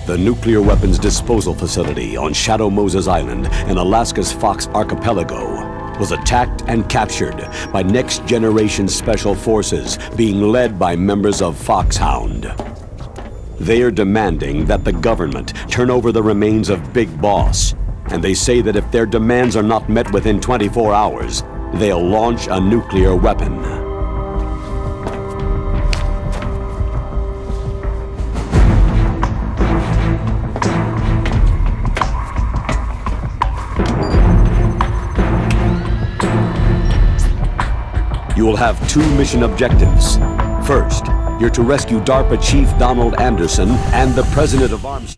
The nuclear weapons disposal facility on Shadow Moses Island in Alaska's Fox Archipelago was attacked and captured by next-generation special forces being led by members of Foxhound. They are demanding that the government turn over the remains of Big Boss, and they say that if their demands are not met within 24 hours, they'll launch a nuclear weapon. You will have two mission objectives. First, you're to rescue DARPA Chief Donald Anderson and the President of Arms.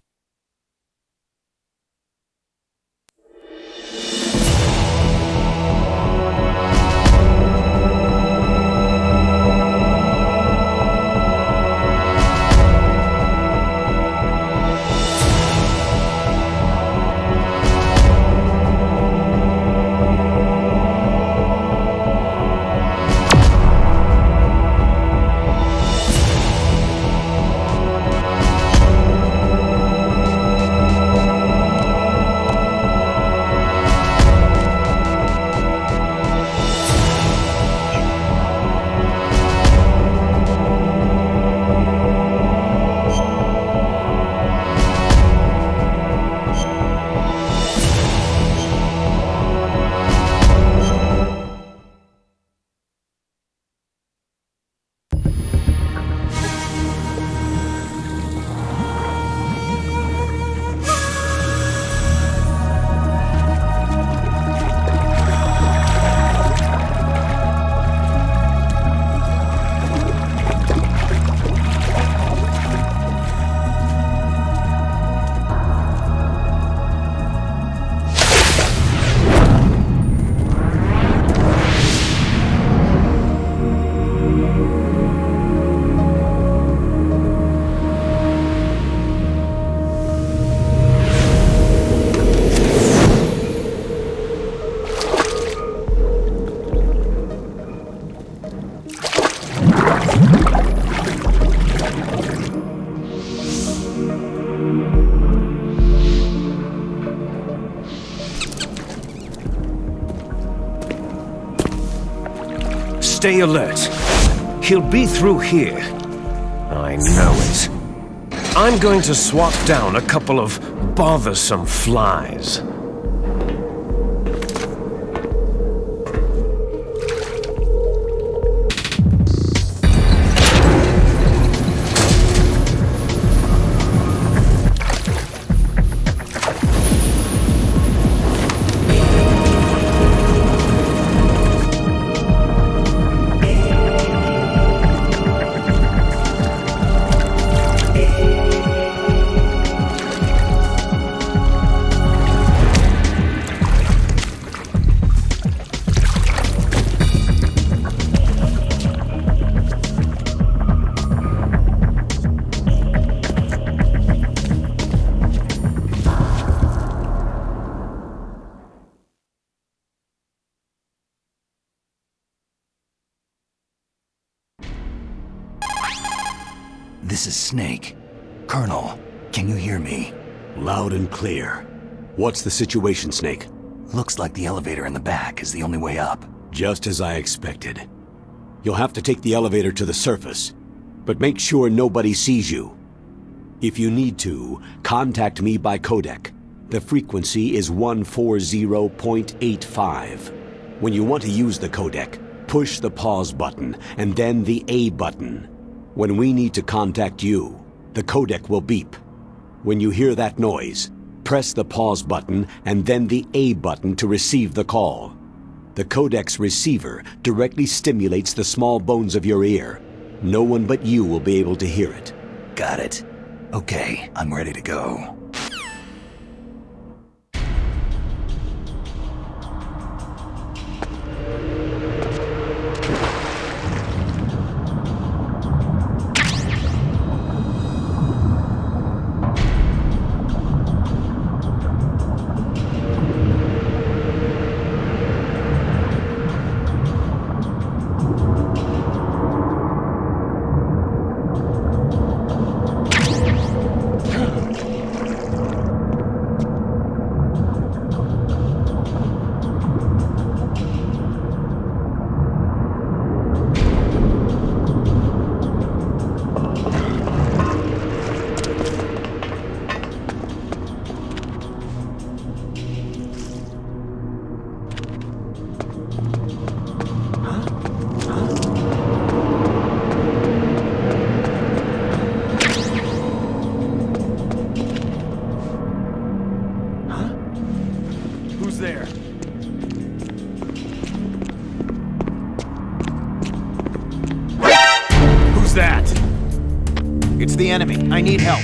Stay alert. He'll be through here. I know it. I'm going to swat down a couple of bothersome flies. This is Snake. Colonel, can you hear me? Loud and clear. What's the situation, Snake? Looks like the elevator in the back is the only way up. Just as I expected. You'll have to take the elevator to the surface, but make sure nobody sees you. If you need to, contact me by codec. The frequency is 140.85. When you want to use the codec, push the pause button and then the A button. When we need to contact you, the codec will beep. When you hear that noise, press the pause button and then the A button to receive the call. The codec's receiver directly stimulates the small bones of your ear. No one but you will be able to hear it. Got it. Okay, I'm ready to go. It's the enemy. I need help.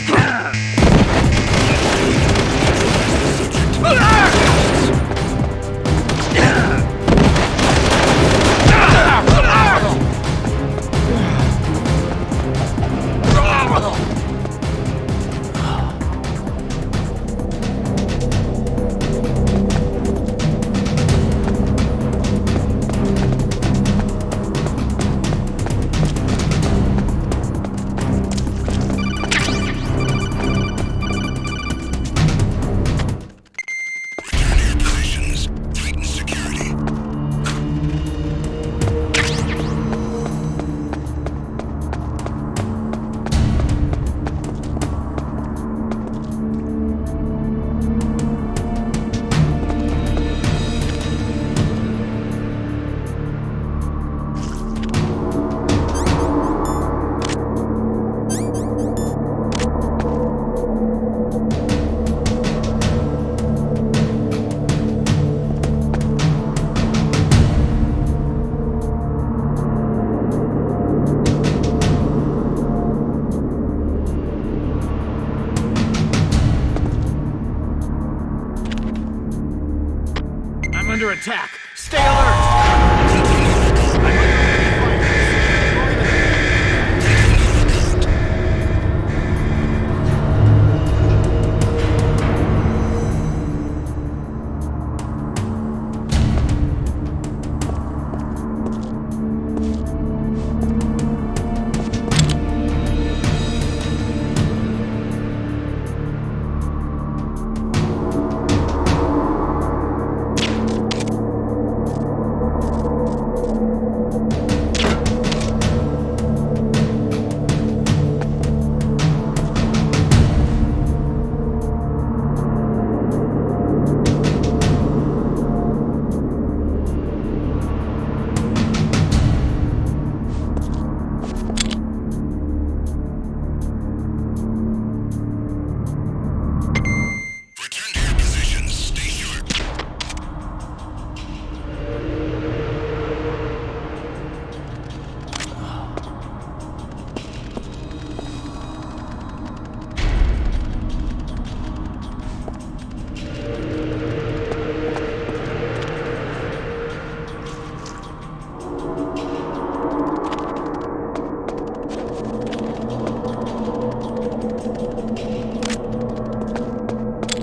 Under attack. Stay alert!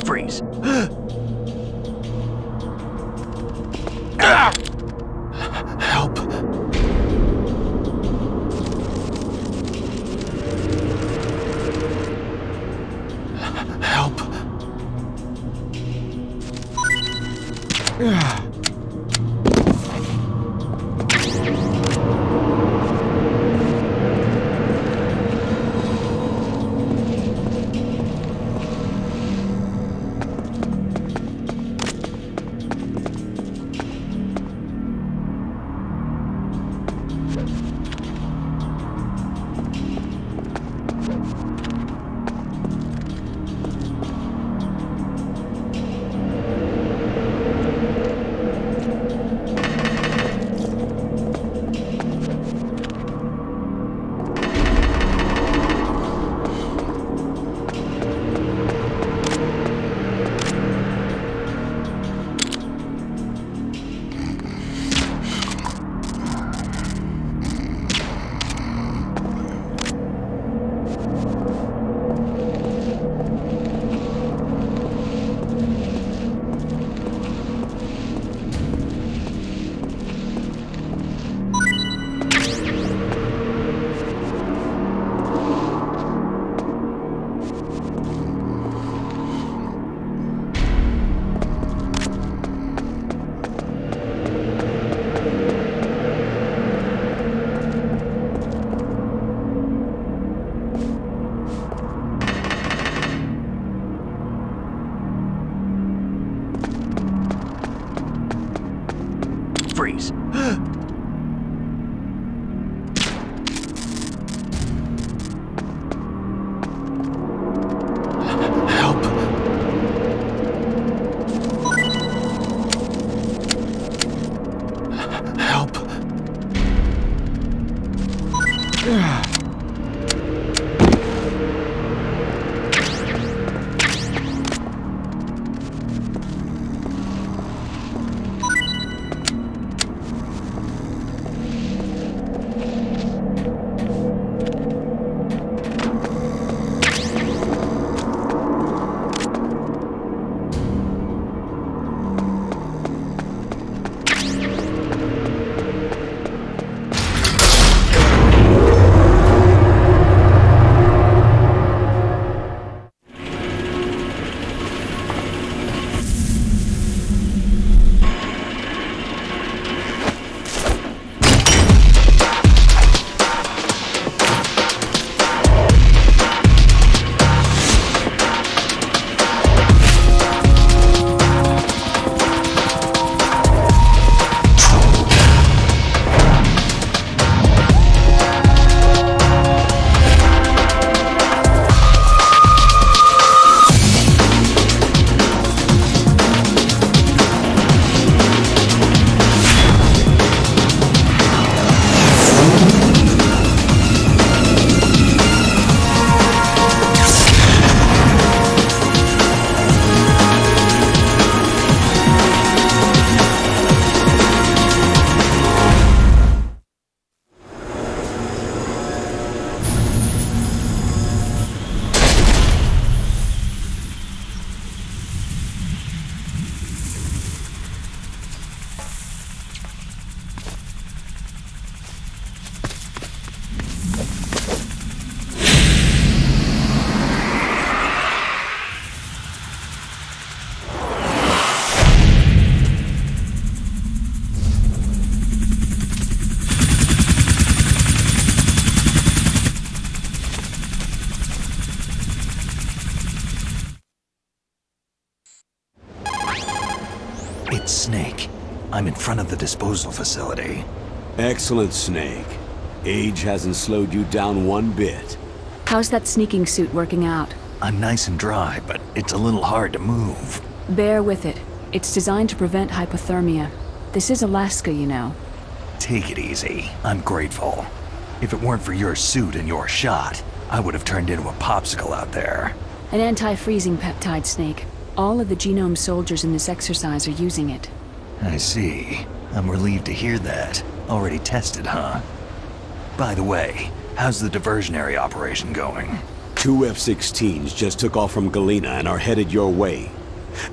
Freeze. Help. Help. Freeze. Help. Help. Snake. I'm in front of the disposal facility. Excellent, Snake. Age hasn't slowed you down one bit. How's that sneaking suit working out? I'm nice and dry, but it's a little hard to move. Bear with it. It's designed to prevent hypothermia. This is Alaska, you know. Take it easy. I'm grateful. If it weren't for your suit and your shot, I would have turned into a popsicle out there. An anti-freezing peptide, Snake. All of the genome soldiers in this exercise are using it. I see. I'm relieved to hear that. Already tested, huh? By the way, how's the diversionary operation going? 2 F-16s just took off from Galena and are headed your way.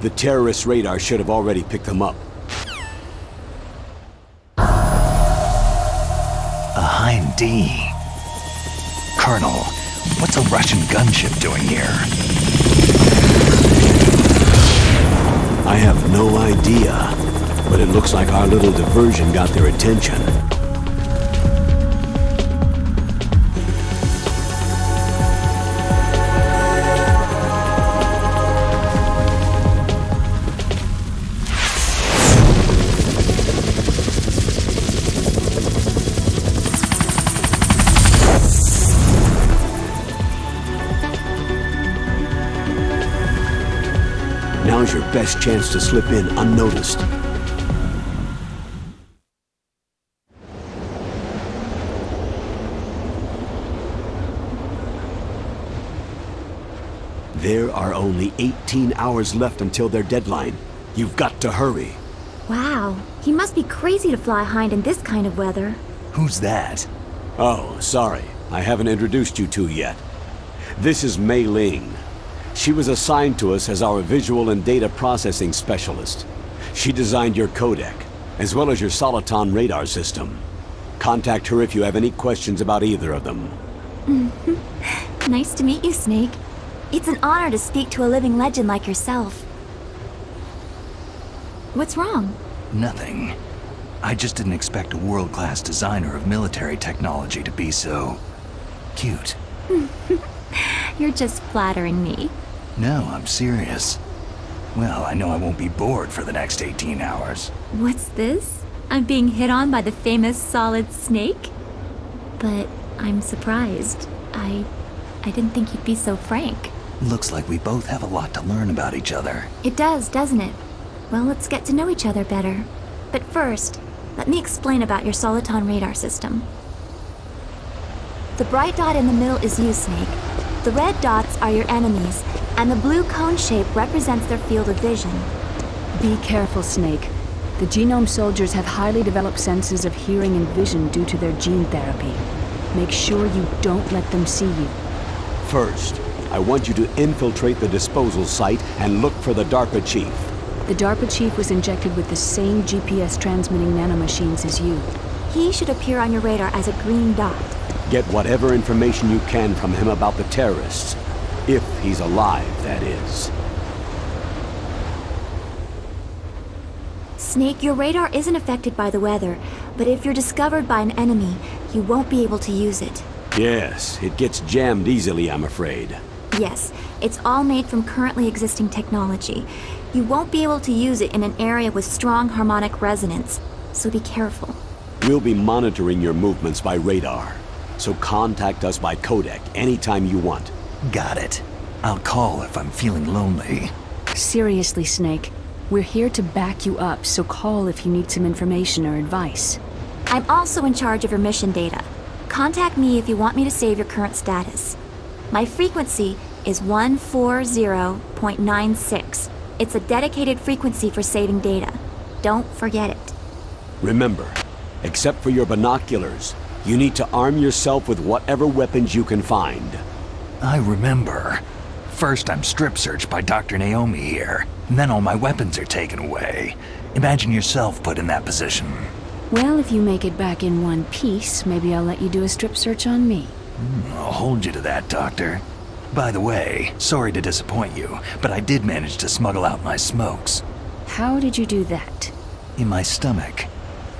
The terrorist radar should have already picked them up. A Hind D. Colonel, what's a Russian gunship doing here? I have no idea, but it looks like our little diversion got their attention. Now's your best chance to slip in unnoticed. There are only 18 hours left until their deadline. You've got to hurry. Wow, he must be crazy to fly Hind in this kind of weather. Who's that? Oh, sorry. I haven't introduced you two yet. This is Mei Ling. She was assigned to us as our visual and data processing specialist. She designed your codec, as well as your Soliton radar system. Contact her if you have any questions about either of them. Nice to meet you, Snake. It's an honor to speak to a living legend like yourself. What's wrong? Nothing. I just didn't expect a world-class designer of military technology to be so... cute. You're just flattering me. No, I'm serious. Well, I know I won't be bored for the next 18 hours. What's this? I'm being hit on by the famous Solid Snake? But I'm surprised. I didn't think you'd be so frank. Looks like we both have a lot to learn about each other. It does, doesn't it? Well, let's get to know each other better. But first, let me explain about your Soliton radar system. The bright dot in the middle is you, Snake. The red dots are your enemies, and the blue cone shape represents their field of vision. Be careful, Snake. The genome soldiers have highly developed senses of hearing and vision due to their gene therapy. Make sure you don't let them see you. First, I want you to infiltrate the disposal site and look for the DARPA chief. The DARPA chief was injected with the same GPS transmitting nanomachines as you. He should appear on your radar as a green dot. Get whatever information you can from him about the terrorists. If he's alive, that is. Snake, your radar isn't affected by the weather, but if you're discovered by an enemy, you won't be able to use it. Yes, it gets jammed easily, I'm afraid. Yes, it's all made from currently existing technology. You won't be able to use it in an area with strong harmonic resonance, so be careful. We'll be monitoring your movements by radar, so contact us by codec anytime you want. Got it. I'll call if I'm feeling lonely. Seriously, Snake. We're here to back you up, so call if you need some information or advice. I'm also in charge of your mission data. Contact me if you want me to save your current status. My frequency is 140.96. It's a dedicated frequency for saving data. Don't forget it. Remember, except for your binoculars, you need to arm yourself with whatever weapons you can find. I remember. First I'm strip searched by Dr. Naomi here, and then all my weapons are taken away. Imagine yourself put in that position. Well, if you make it back in one piece, maybe I'll let you do a strip search on me. I'll hold you to that, Doctor. By the way, sorry to disappoint you, but I did manage to smuggle out my smokes. How did you do that? In my stomach.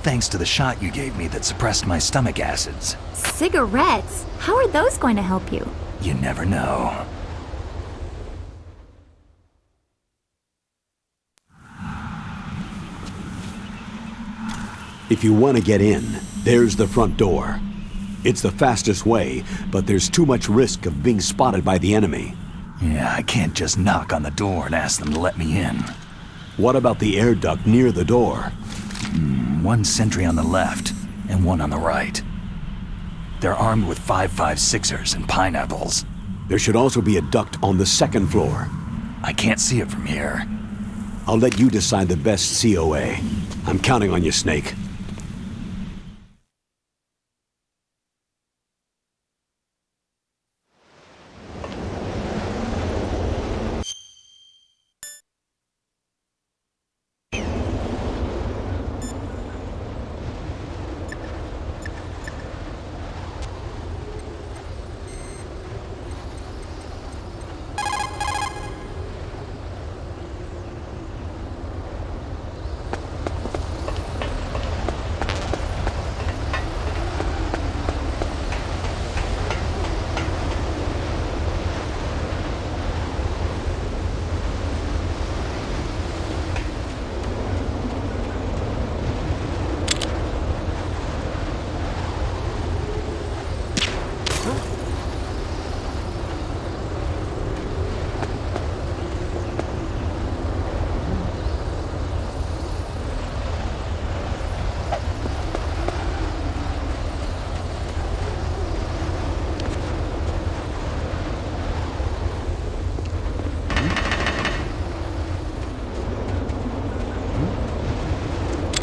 Thanks to the shot you gave me that suppressed my stomach acids. Cigarettes? How are those going to help you? You never know. If you want to get in, there's the front door. It's the fastest way, but there's too much risk of being spotted by the enemy. Yeah, I can't just knock on the door and ask them to let me in. What about the air duct near the door? One sentry on the left, and one on the right. They're armed with 5.56ers and pineapples. There should also be a duct on the second floor. I can't see it from here. I'll let you decide the best COA. I'm counting on you, Snake.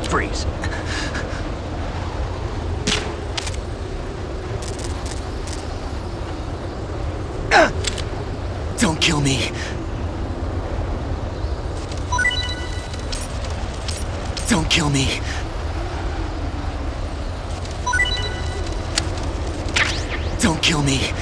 Freeze. Don't kill me. Don't kill me. Don't kill me.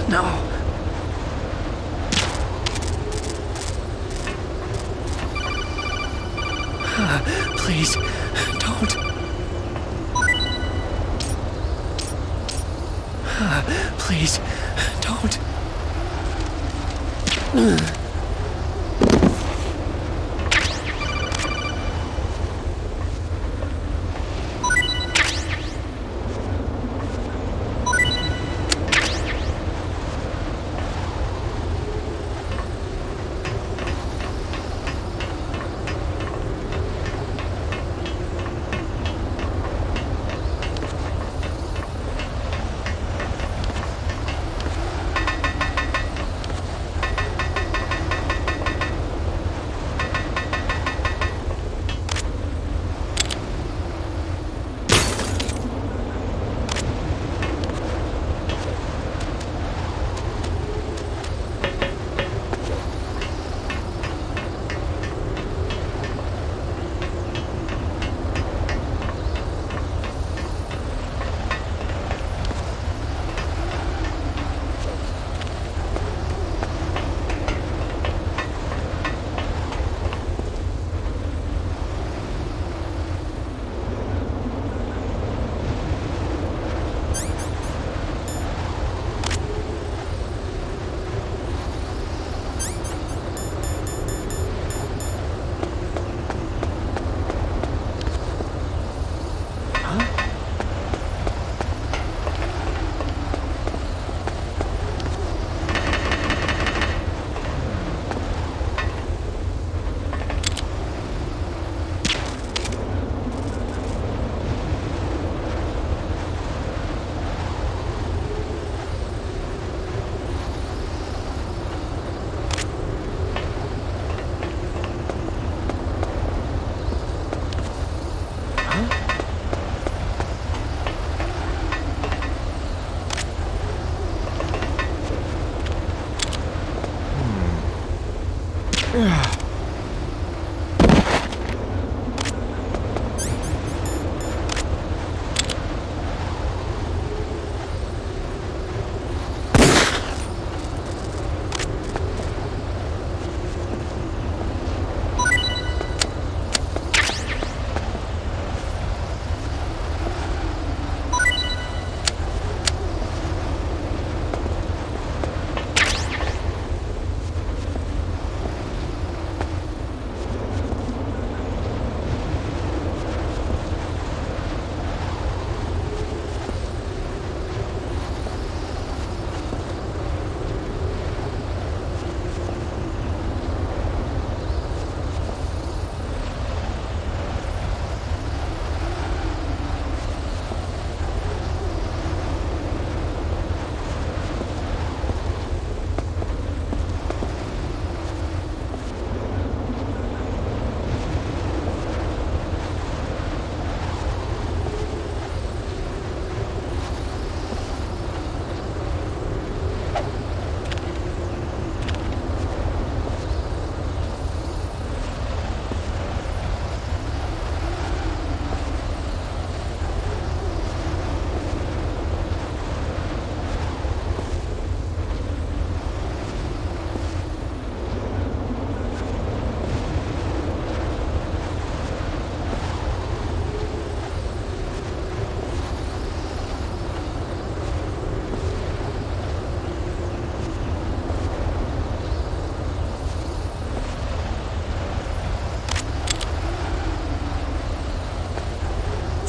No. Please, don't. Please, don't.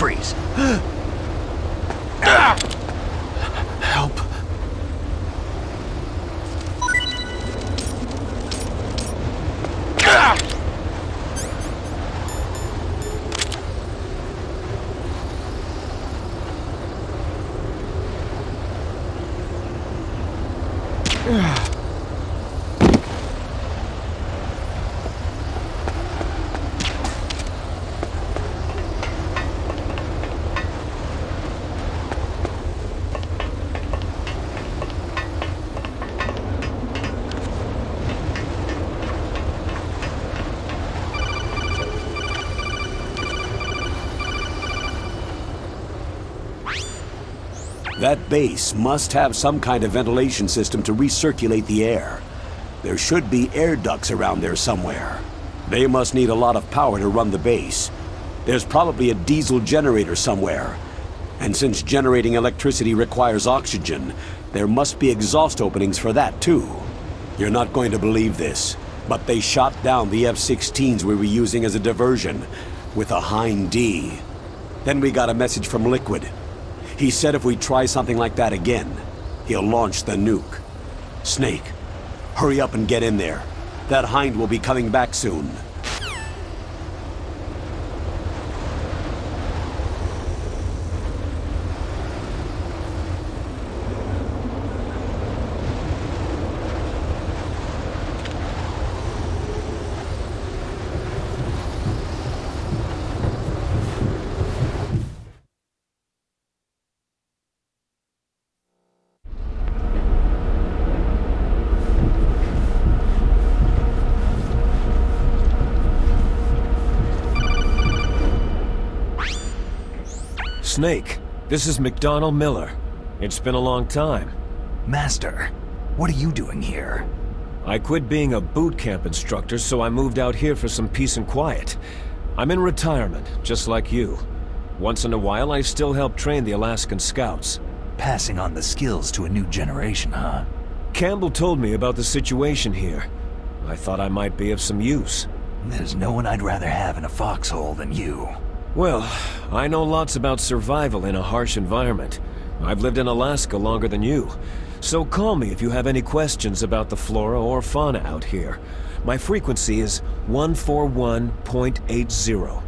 Freeze. Help. That base must have some kind of ventilation system to recirculate the air. There should be air ducts around there somewhere. They must need a lot of power to run the base. There's probably a diesel generator somewhere. And since generating electricity requires oxygen, there must be exhaust openings for that too. You're not going to believe this, but they shot down the F-16s we were using as a diversion with a Hind D. Then we got a message from Liquid. He said if we try something like that again, he'll launch the nuke. Snake, hurry up and get in there. That Hind will be coming back soon. Snake, this is McDonald Miller. It's been a long time. Master, what are you doing here? I quit being a boot camp instructor, so I moved out here for some peace and quiet. I'm in retirement, just like you. Once in a while, I still help train the Alaskan Scouts. Passing on the skills to a new generation, huh? Campbell told me about the situation here. I thought I might be of some use. There's no one I'd rather have in a foxhole than you. Well, I know lots about survival in a harsh environment. I've lived in Alaska longer than you. So call me if you have any questions about the flora or fauna out here. My frequency is 141.80.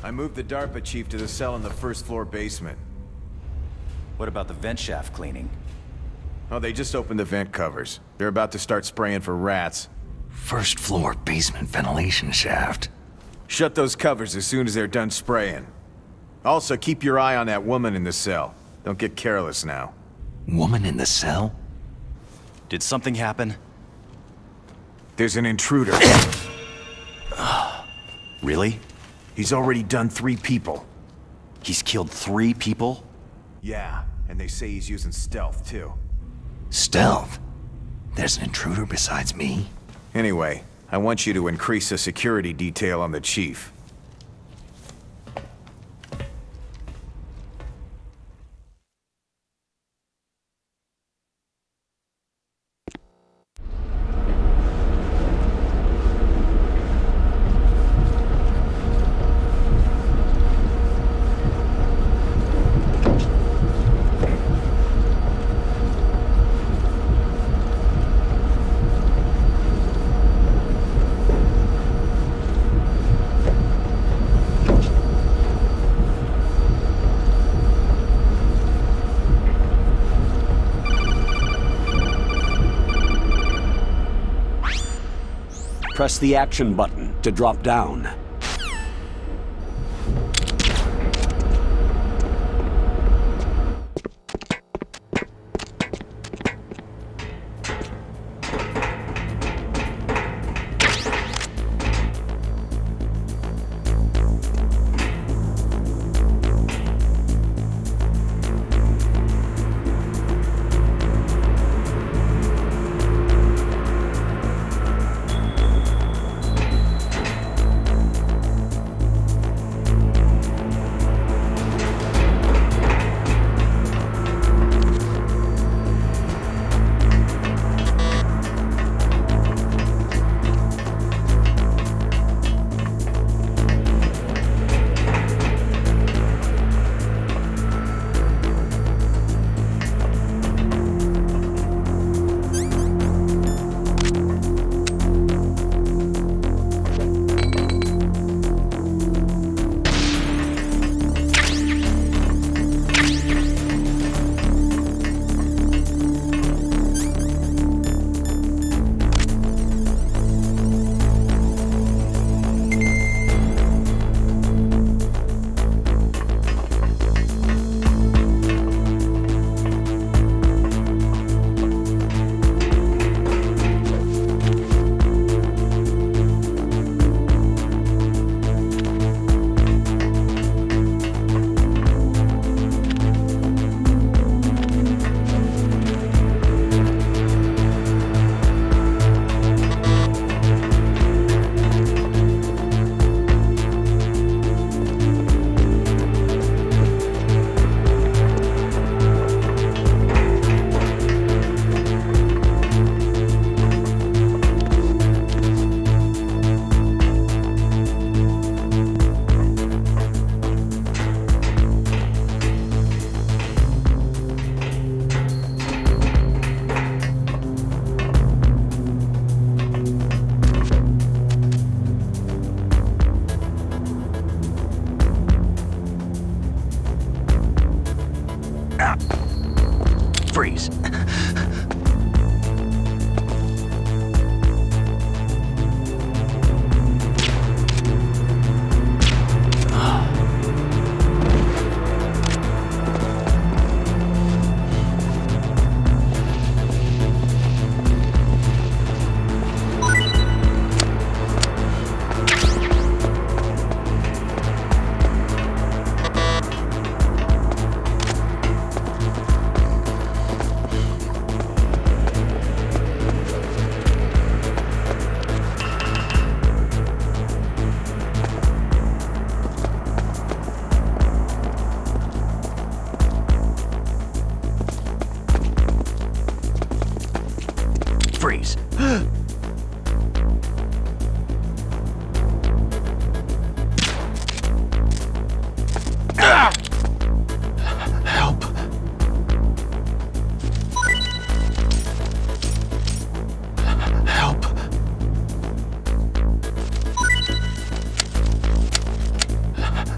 I moved the DARPA chief to the cell in the first floor basement. What about the vent shaft cleaning? Oh, they just opened the vent covers. They're about to start spraying for rats. First floor basement ventilation shaft. Shut those covers as soon as they're done spraying. Also, keep your eye on that woman in the cell. Don't get careless now. Woman in the cell? Did something happen? There's an intruder. Really? He's already done 3 people. He's killed 3 people? Yeah, and they say he's using stealth, too. Stealth? There's an intruder besides me? Anyway, I want you to increase the security detail on the chief. Press the action button to drop down. Freeze. Freeze. Help. Help.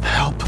Help.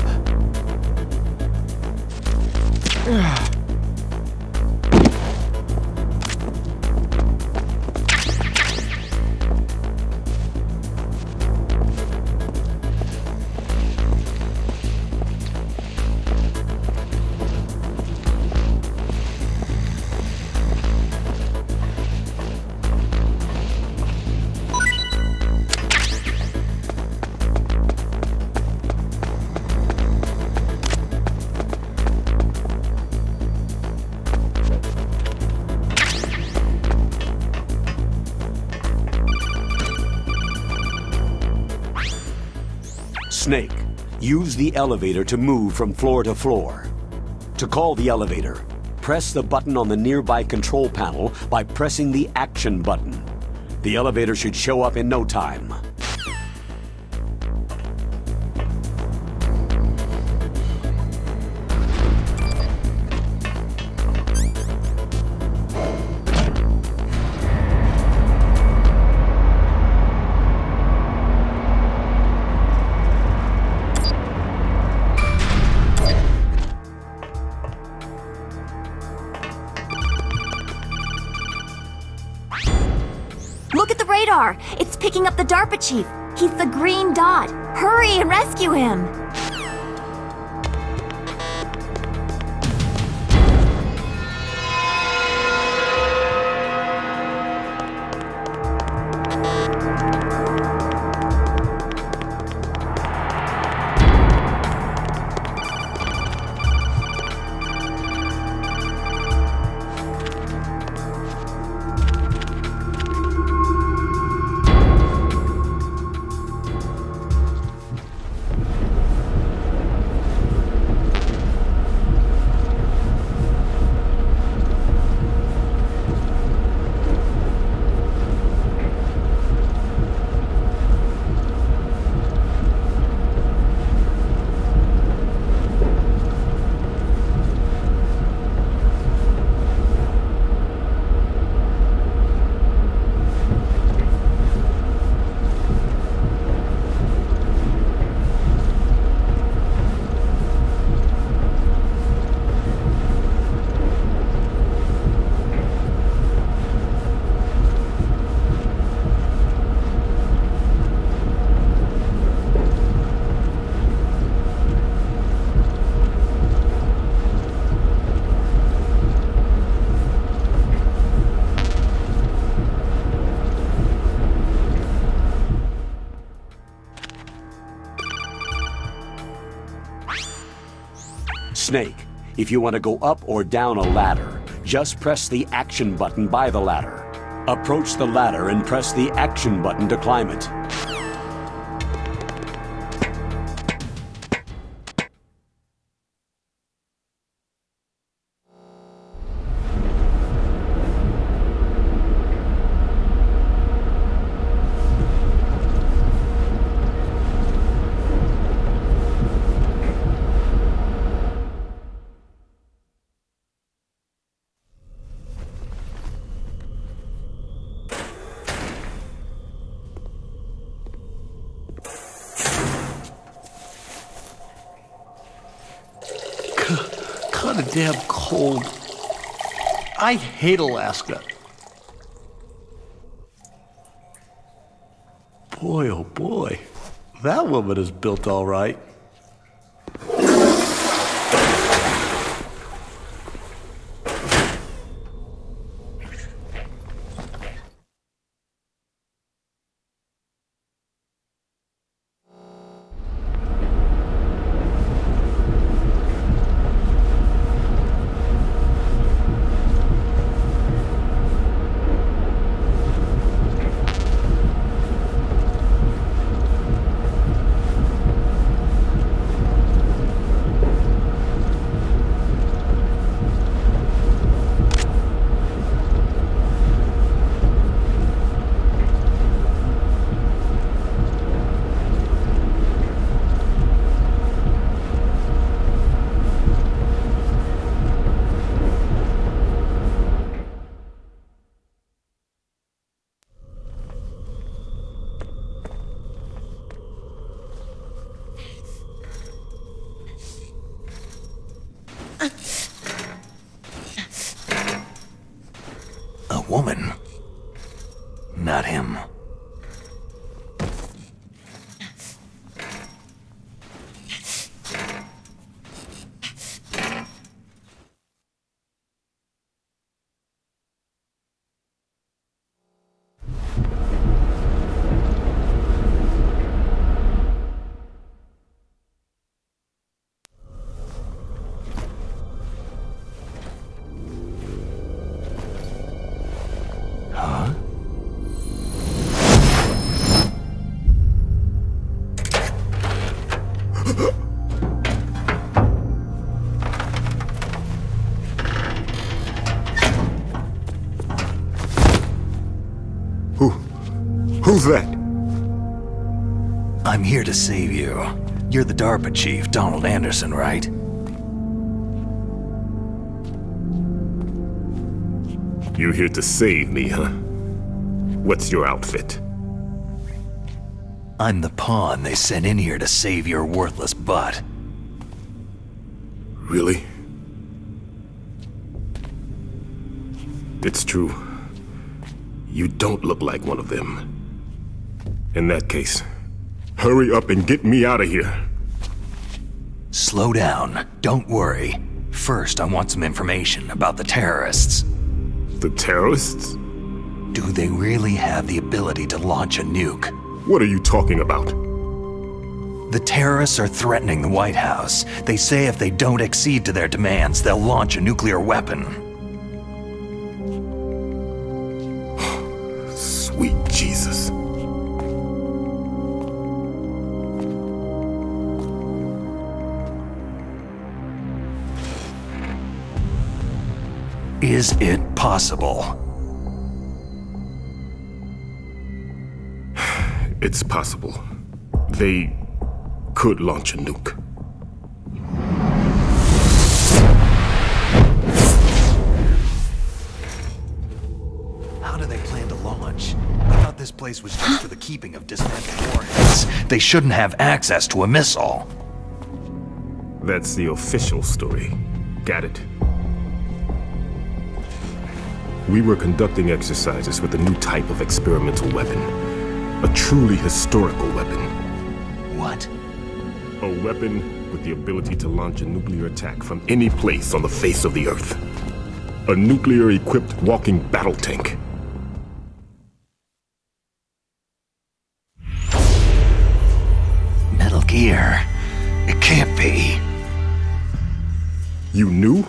Snake, use the elevator to move from floor to floor. To call the elevator, press the button on the nearby control panel by pressing the action button. The elevator should show up in no time. Look at the radar! It's picking up the DARPA chief! He's the green dot! Hurry and rescue him! Snake, if you want to go up or down a ladder, just press the action button by the ladder. Approach the ladder and press the action button to climb it. Kinda damn cold. I hate Alaska. Boy, oh boy. That woman is built all right. A woman. Not him. Who's that? I'm here to save you. You're the DARPA chief, Donald Anderson, right? You here to save me, huh? What's your outfit? I'm the pawn they sent in here to save your worthless butt. Really? It's true. You don't look like one of them. In that case, hurry up and get me out of here. Slow down. Don't worry. First, I want some information about the terrorists. The terrorists? Do they really have the ability to launch a nuke? What are you talking about? The terrorists are threatening the White House. They say if they don't accede to their demands, they'll launch a nuclear weapon. Sweet Jesus. Is it possible? It's possible. They could launch a nuke. How do they plan to launch? I thought this place was just for the keeping of dismantled warheads. They shouldn't have access to a missile. That's the official story. Got it. We were conducting exercises with a new type of experimental weapon. A truly historical weapon. What? A weapon with the ability to launch a nuclear attack from any place on the face of the Earth. A nuclear-equipped walking battle tank. Metal Gear. It can't be. You knew?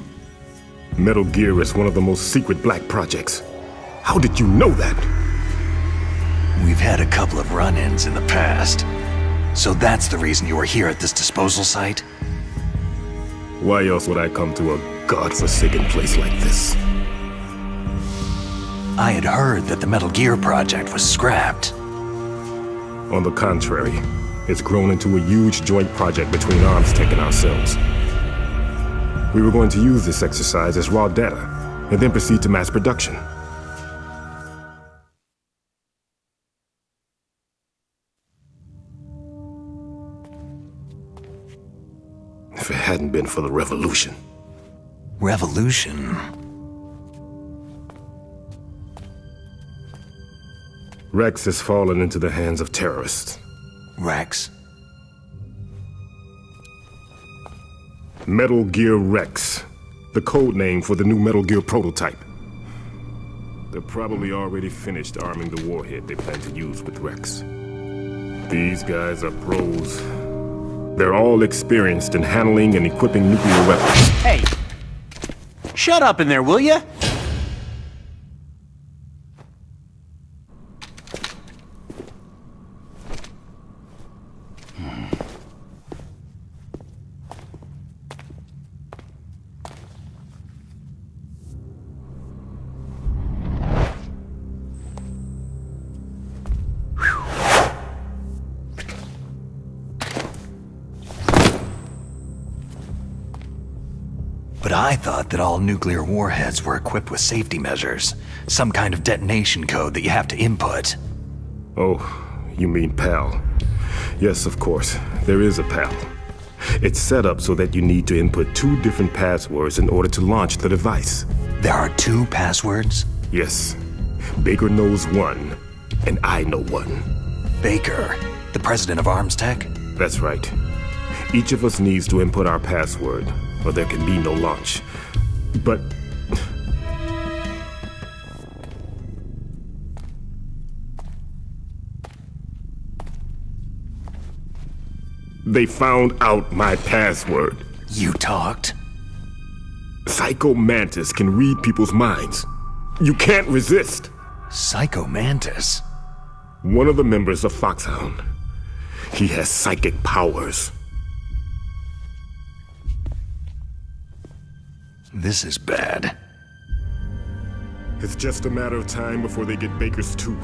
Metal Gear is one of the most secret black projects. How did you know that? We've had a couple of run-ins in the past. So that's the reason you were here at this disposal site? Why else would I come to a godforsaken place like this? I had heard that the Metal Gear project was scrapped. On the contrary, it's grown into a huge joint project between Ntsc and ourselves. We were going to use this exercise as raw data, and then proceed to mass production. If it hadn't been for the revolution. Revolution? Rex has fallen into the hands of terrorists. Rex? Metal Gear Rex. The code name for the new Metal Gear prototype. They're probably already finished arming the warhead they plan to use with Rex. These guys are pros. They're all experienced in handling and equipping nuclear weapons. Hey! Shut up in there, will ya? But I thought that all nuclear warheads were equipped with safety measures. Some kind of detonation code that you have to input. Oh, you mean PAL. Yes, of course. There is a PAL. It's set up so that you need to input 2 different passwords in order to launch the device. There are 2 passwords? Yes. Baker knows one, and I know one. Baker, the president of Ntsc? That's right. Each of us needs to input our password, or there can be no launch. But... they found out my password. You talked? Psycho Mantis can read people's minds. You can't resist. Psycho Mantis? One of the members of Foxhound. He has psychic powers. This is bad. It's just a matter of time before they get Baker's too.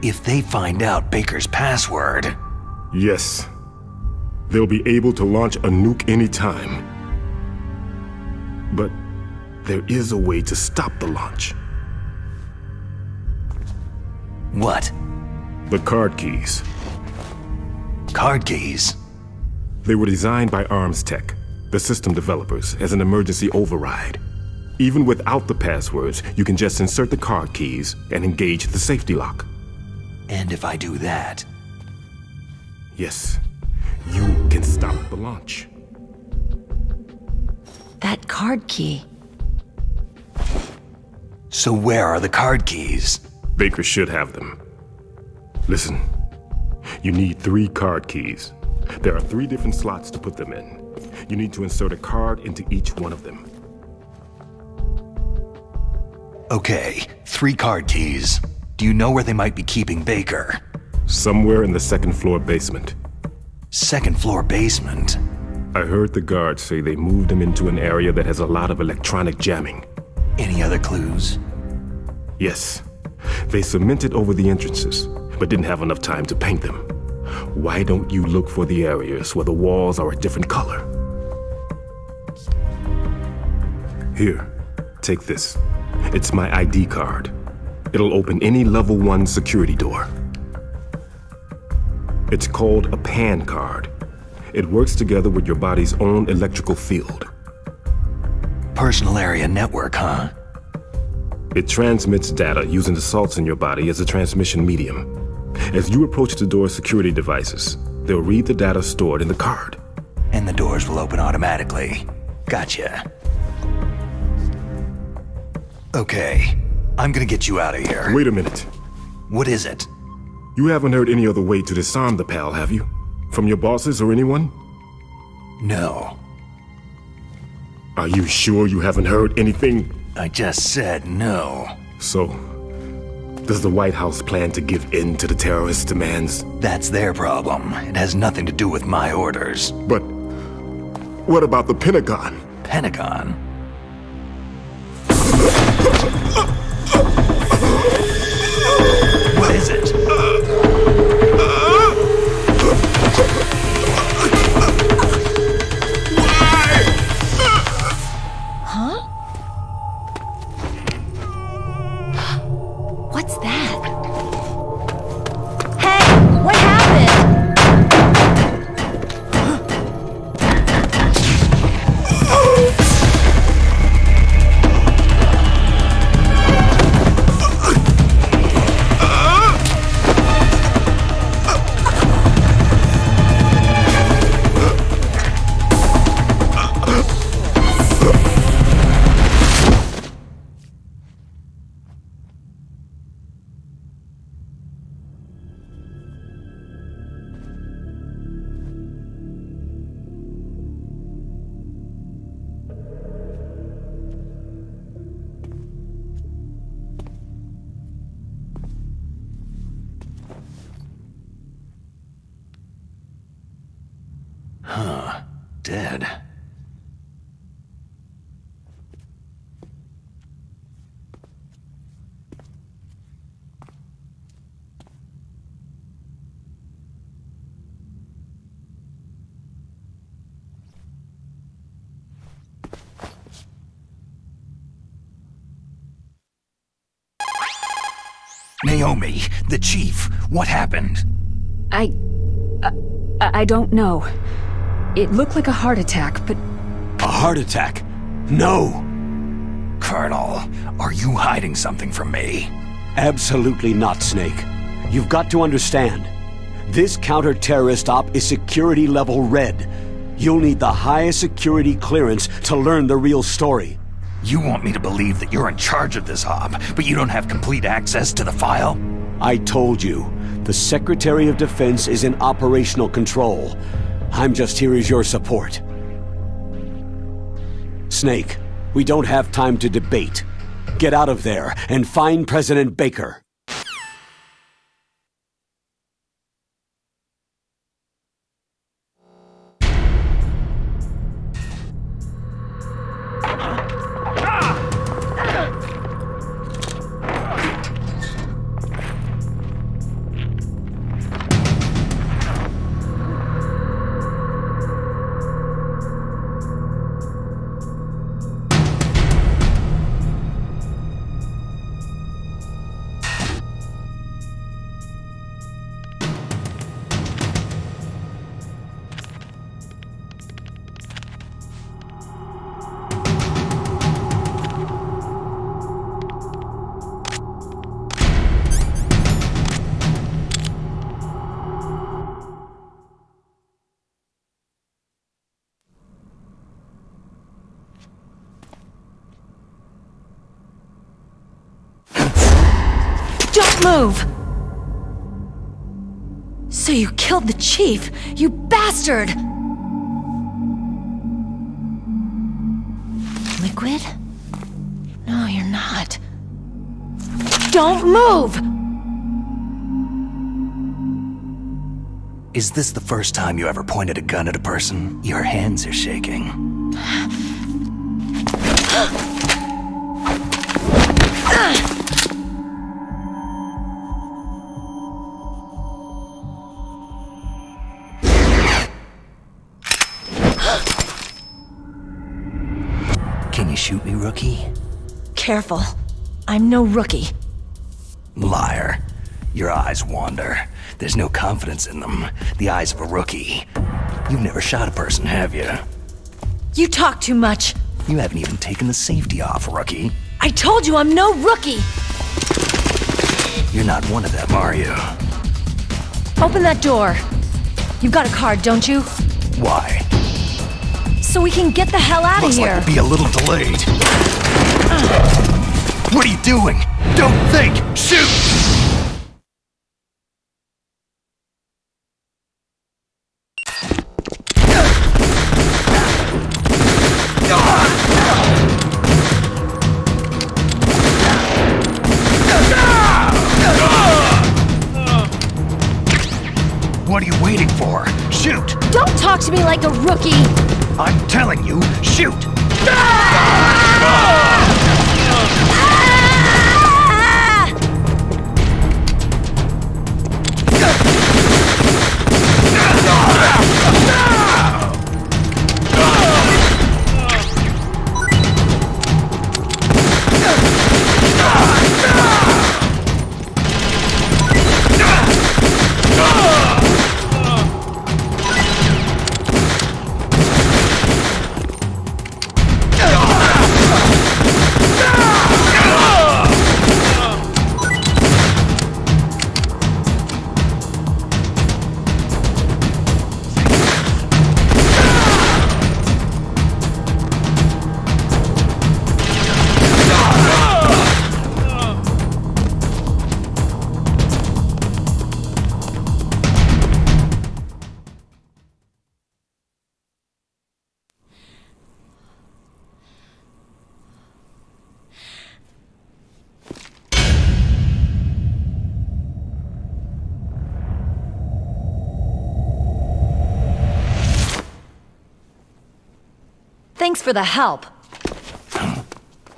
If they find out Baker's password... Yes. They'll be able to launch a nuke anytime. But there is a way to stop the launch. What? The card keys. Card keys? They were designed by Ntsc, the system developers, as an emergency override. Even without the passwords, you can just insert the card keys and engage the safety lock. And if I do that? Yes, you can stop the launch. That card key. So where are the card keys? Baker should have them. Listen, you need 3 card keys. There are 3 different slots to put them in. You need to insert a card into each one of them. Okay, 3 card keys. Do you know where they might be keeping Baker? Somewhere in the 2nd floor basement. 2nd floor basement? I heard the guards say they moved him into an area that has a lot of electronic jamming. Any other clues? Yes. They cemented over the entrances, but didn't have enough time to paint them. Why don't you look for the areas where the walls are a different color? Here, take this. It's my ID card. It'll open any level 1 security door. It's called a PAN card. It works together with your body's own electrical field. Personal area network, huh? It transmits data using the salts in your body as a transmission medium. As you approach the door's security devices, they'll read the data stored in the card. And the doors will open automatically. Gotcha. Okay, I'm gonna get you out of here. Wait a minute. What is it? You haven't heard any other way to disarm the PAL, have you? From your bosses or anyone? No. Are you sure you haven't heard anything? I just said no. So, does the White House plan to give in to the terrorists' demands? That's their problem. It has nothing to do with my orders. But what about the Pentagon? Pentagon? What is it? Huh? What's that? Hey, what happened? dead. Naomi, the chief, what happened? I don't know. It looked like a heart attack, but... A heart attack? No! Colonel, are you hiding something from me? Absolutely not, Snake. You've got to understand. This counter-terrorist op is security level red. You'll need the highest security clearance to learn the real story. You want me to believe that you're in charge of this op, but you don't have complete access to the file? I told you. The Secretary of Defense is in operational control. I'm just here as your support. Snake, we don't have time to debate. Get out of there and find President Baker. Don't move! So you killed the chief, you bastard! Liquid? No, you're not. Don't move! Is this the first time you ever pointed a gun at a person? Your hands are shaking. Can you shoot me, rookie? Careful. I'm no rookie. Liar. Your eyes wander. There's no confidence in them. The eyes of a rookie. You've never shot a person, have you? You talk too much. You haven't even taken the safety off, rookie. I told you I'm no rookie! You're not one of them, are you? Open that door. You've got a card, don't you? Why? So we can get the hell out of Looks here. like we'll be a little delayed. What are you doing? Don't think! Shoot! What are you waiting for? Shoot! Don't talk to me like a rookie! I'm telling you, shoot! Thanks for the help.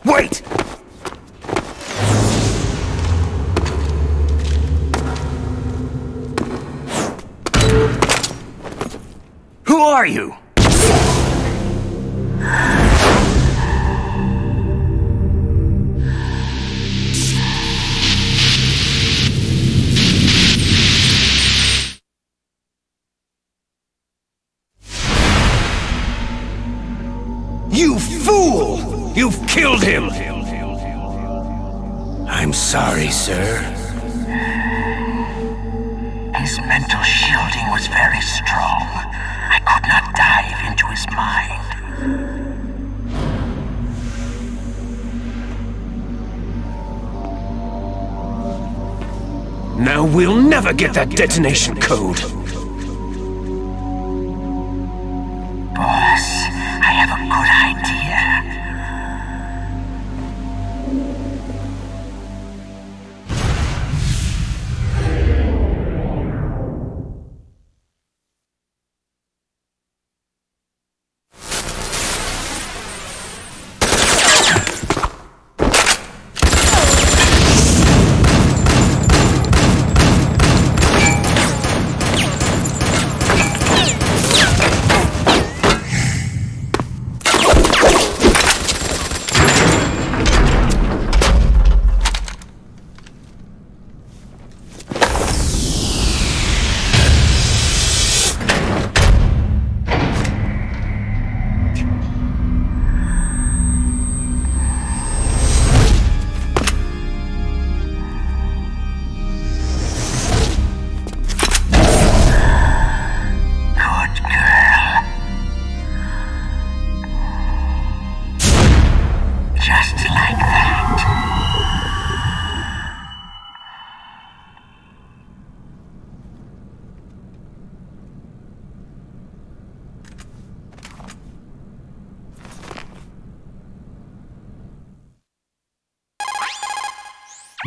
Wait! Who are you? You fool! You've killed him! I'm sorry, sir. His mental shielding was very strong. I could not dive into his mind. Now we'll never get that detonation code. Boss, I have a good idea.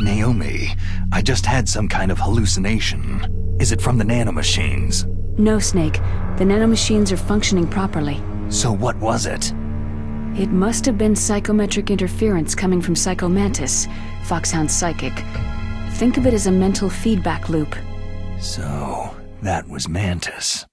Naomi, I just had some kind of hallucination. Is it from the nanomachines? No, Snake. The nanomachines are functioning properly. So what was it? It must have been psychometric interference coming from Psycho Mantis, Foxhound's psychic. Think of it as a mental feedback loop. So, that was Mantis.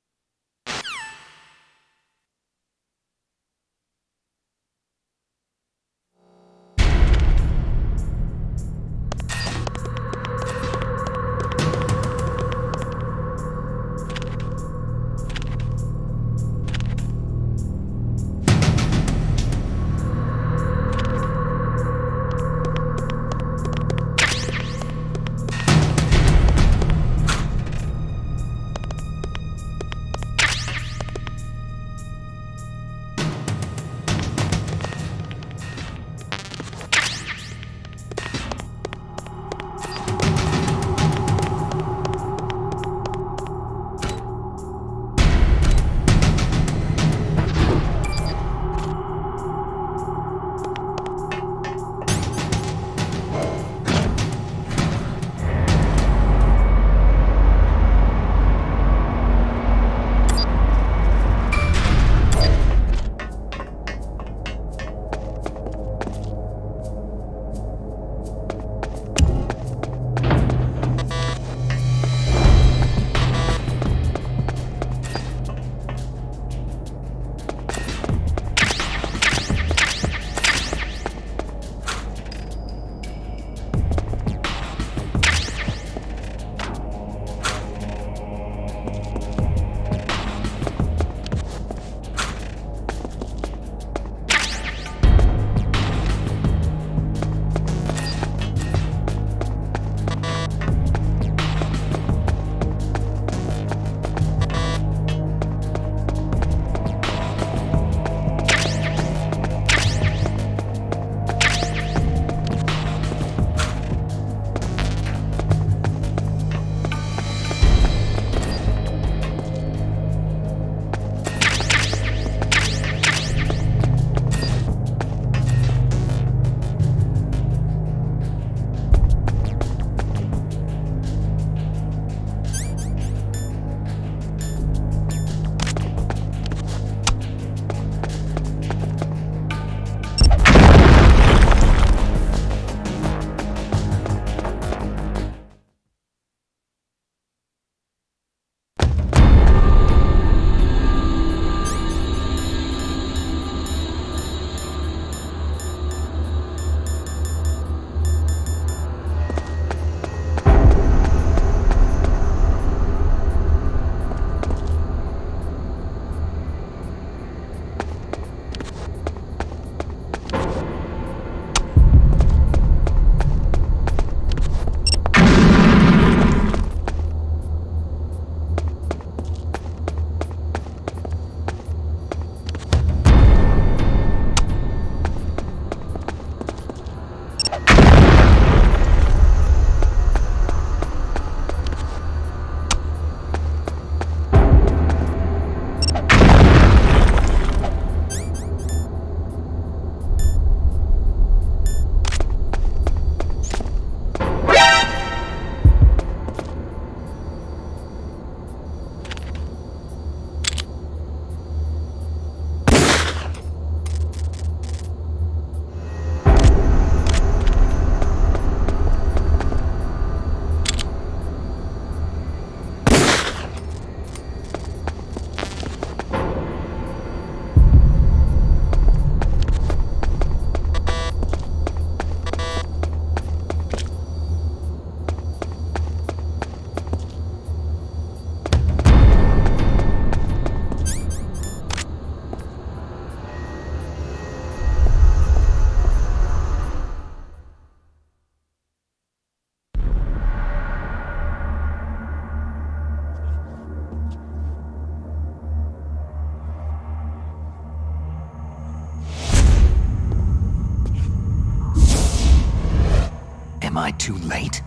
Am I too late?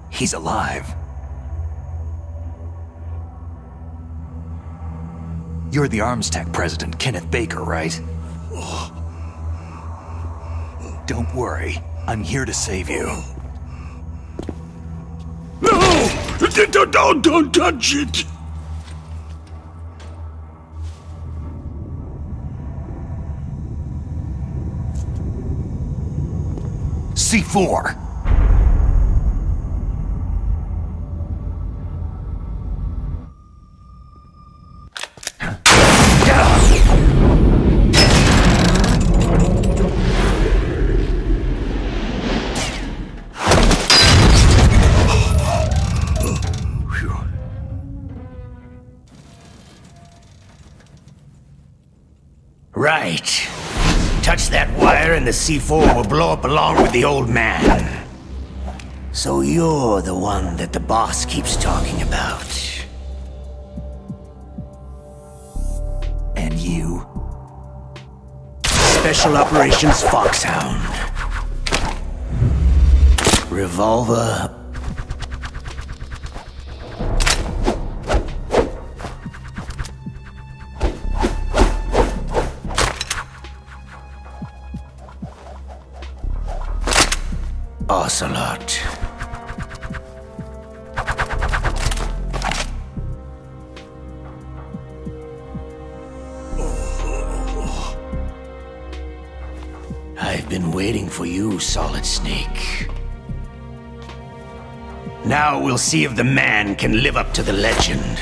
He's alive. You're the Ntsc president, Kenneth Baker, right? Don't worry. I'm here to save you. No! Don't touch it! C4! Right. Touch that wire and the C4 will blow up along with the old man. So you're the one that the boss keeps talking about. And you? Special Operations Foxhound. Revolver. Ocelot. I've been waiting for you, Solid Snake. Now we'll see if the man can live up to the legend.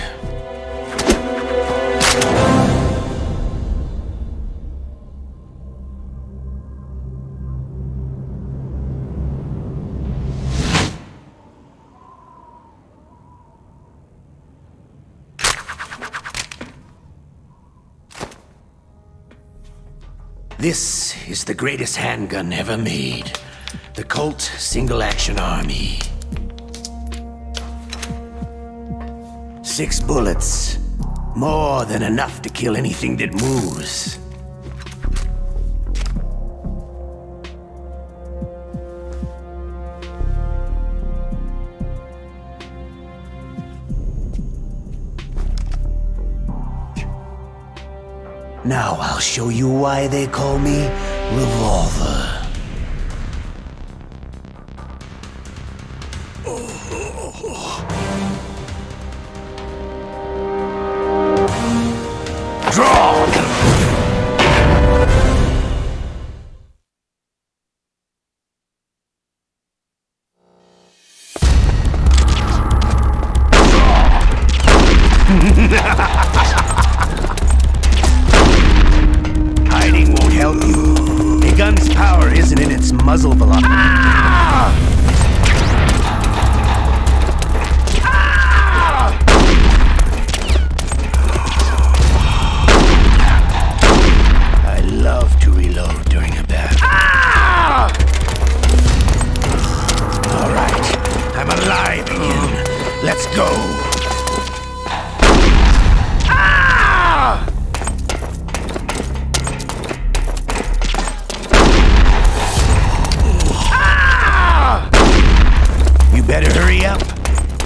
This is the greatest handgun ever made. The Colt Single Action Army. 6 bullets. More than enough to kill anything that moves. Now I'll show you why they call me Revolver. Draw! Hiding won't help you. A gun's power isn't in its muzzle velocity. I love to reload during a battle. All right, I'm alive again. Let's go. You better hurry up.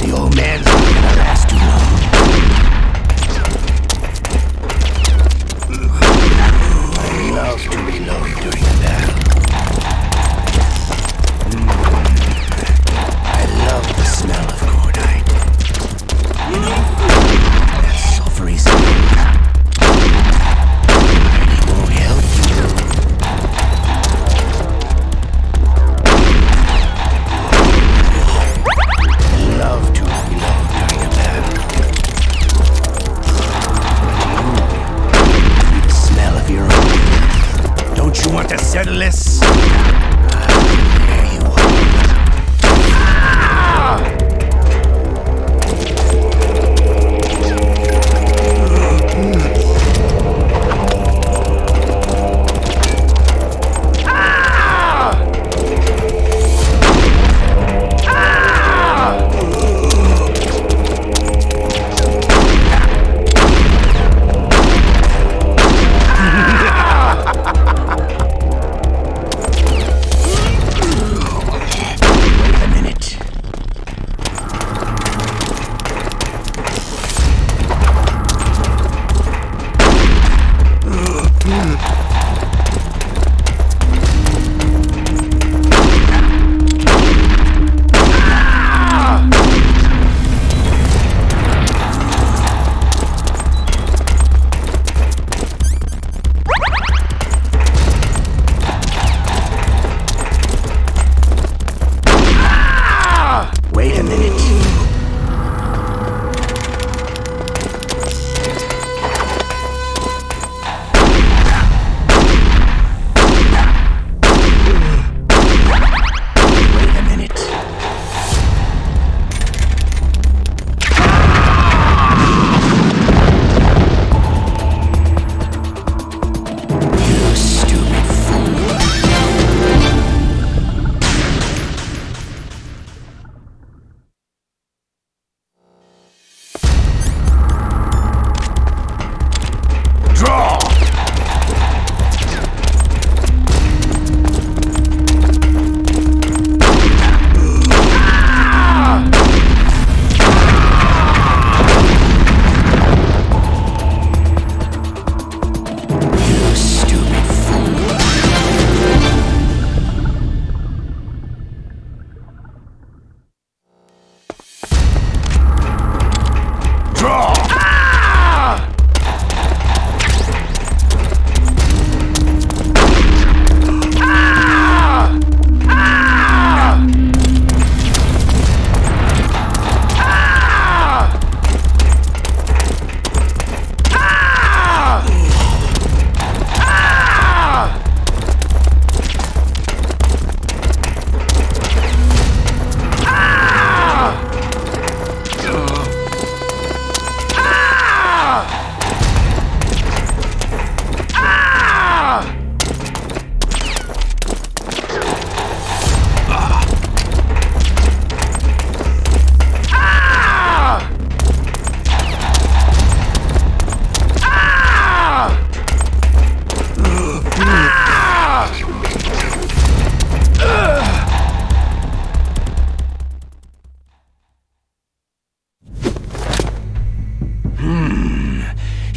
The old man's not gonna last too long. I love to reload during a battle. I love the smell of cordite. That sulfury smell. Hiding won't help you. I love to reload.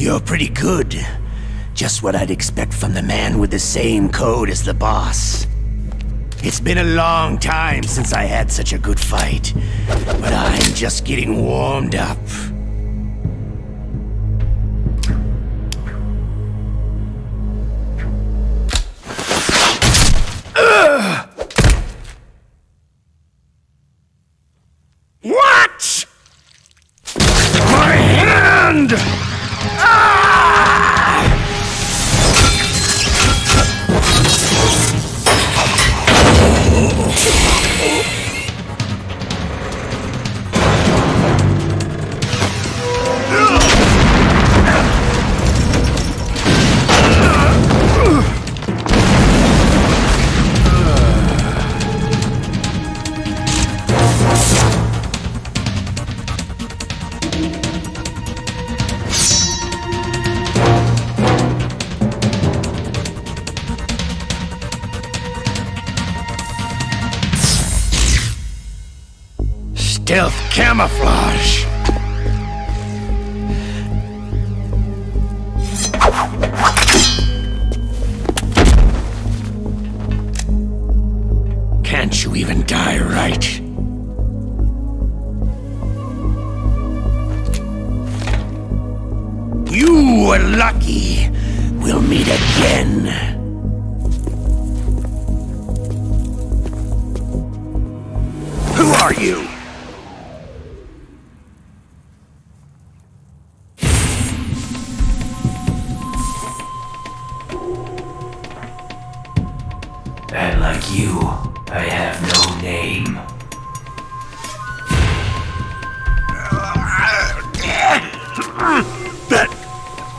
You're pretty good. Just what I'd expect from the man with the same code as the boss. It's been a long time since I had such a good fight, but I'm just getting warmed up. What? My hand! Stealth camouflage. Can't you even die right? You were lucky. We'll meet again. Who are you? And like you, I have no name.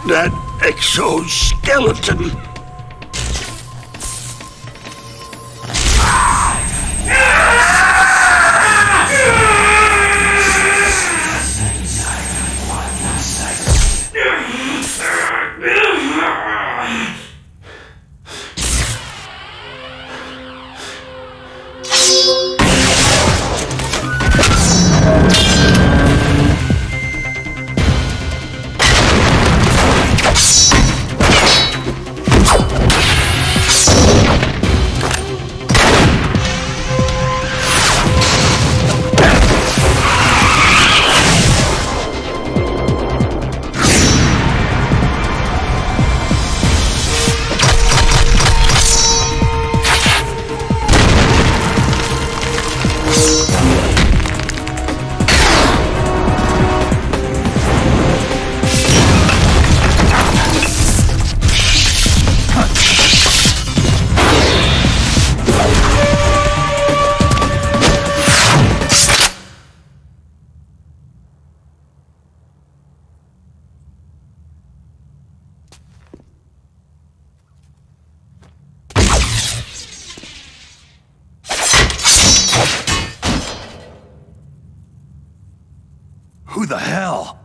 That exoskeleton. Who the hell?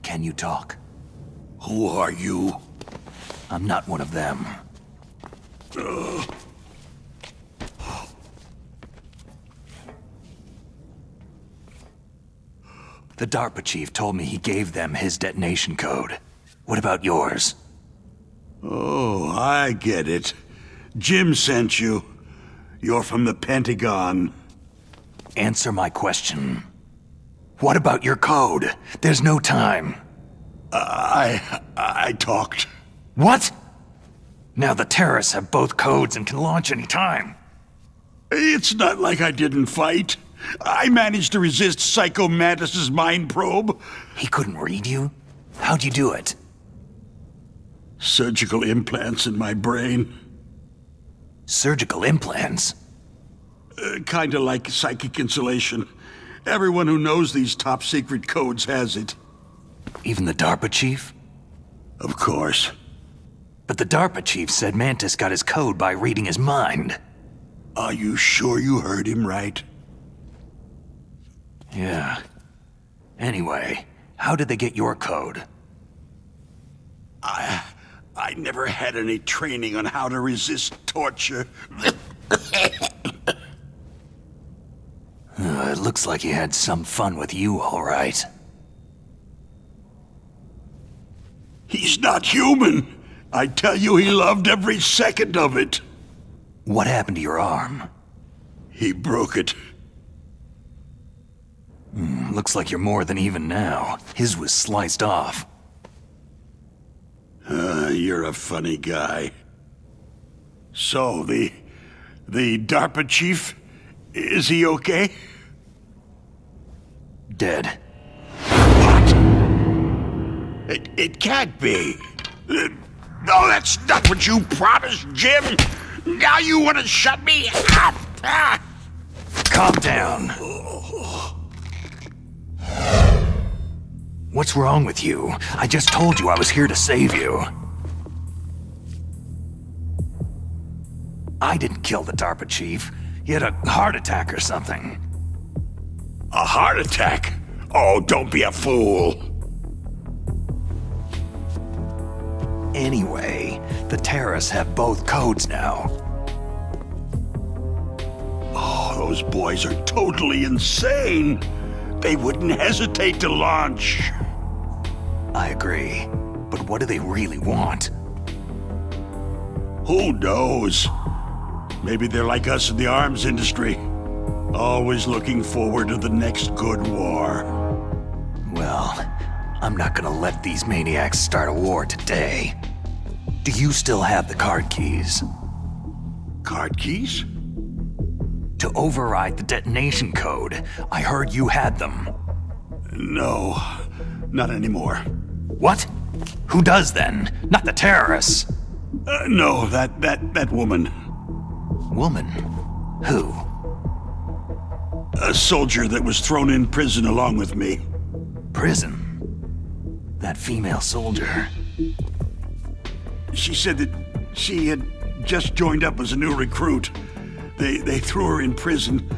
Can you talk? Who are you? I'm not one of them. The DARPA chief told me he gave them his detonation code. What about yours? Oh, I get it. Jim sent you. You're from the Pentagon. Answer my question. What about your code? There's no time. I talked. What? Now the terrorists have both codes and can launch any time. It's not like I didn't fight. I managed to resist Psycho Mantis's mind probe. He couldn't read you? How'd you do it? Surgical implants in my brain. Surgical implants? Kinda like psychic insulation. Everyone who knows these top-secret codes has it. Even the DARPA chief? Of course. But the DARPA chief said Mantis got his code by reading his mind. Are you sure you heard him right? Yeah. Anyway, how did they get your code? I I never had any training on how to resist torture. It looks like he had some fun with you, all right. He's not human. I tell you, he loved every second of it. What happened to your arm? He broke it. Looks like you're more than even now. His was sliced off. You're a funny guy. So, the DARPA chief, is he okay? Dead. What? It can't be. No, that's not what you promised, Jim. Now you want to shut me up? Calm down. What's wrong with you? I just told you I was here to save you. I didn't kill the DARPA chief. He had a heart attack or something. A heart attack? Oh, don't be a fool. Anyway, the terrorists have both codes now. Oh, those boys are totally insane. They wouldn't hesitate to launch. I agree. But what do they really want? Who knows? Maybe they're like us in the arms industry. Always looking forward to the next good war. Well, I'm not gonna let these maniacs start a war today. Do you still have the card keys? Card keys? To override the detonation code. I heard you had them. No, not anymore. What? Who does then? Not the terrorists. No, that woman. Woman? Who? A soldier that was thrown in prison along with me. Prison? That female soldier? She said that she had just joined up as a new recruit. They threw her in prison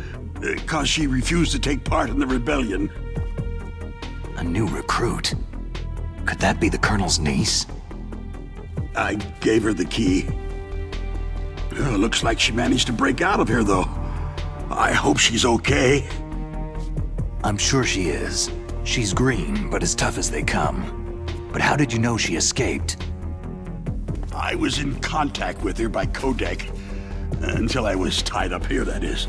because she refused to take part in the rebellion. A new recruit? Could that be the Colonel's niece? I gave her the key. Looks like she managed to break out of here, though. I hope she's okay. I'm sure she is. She's green, but as tough as they come. But how did you know she escaped? I was in contact with her by codec. Until I was tied up here, that is.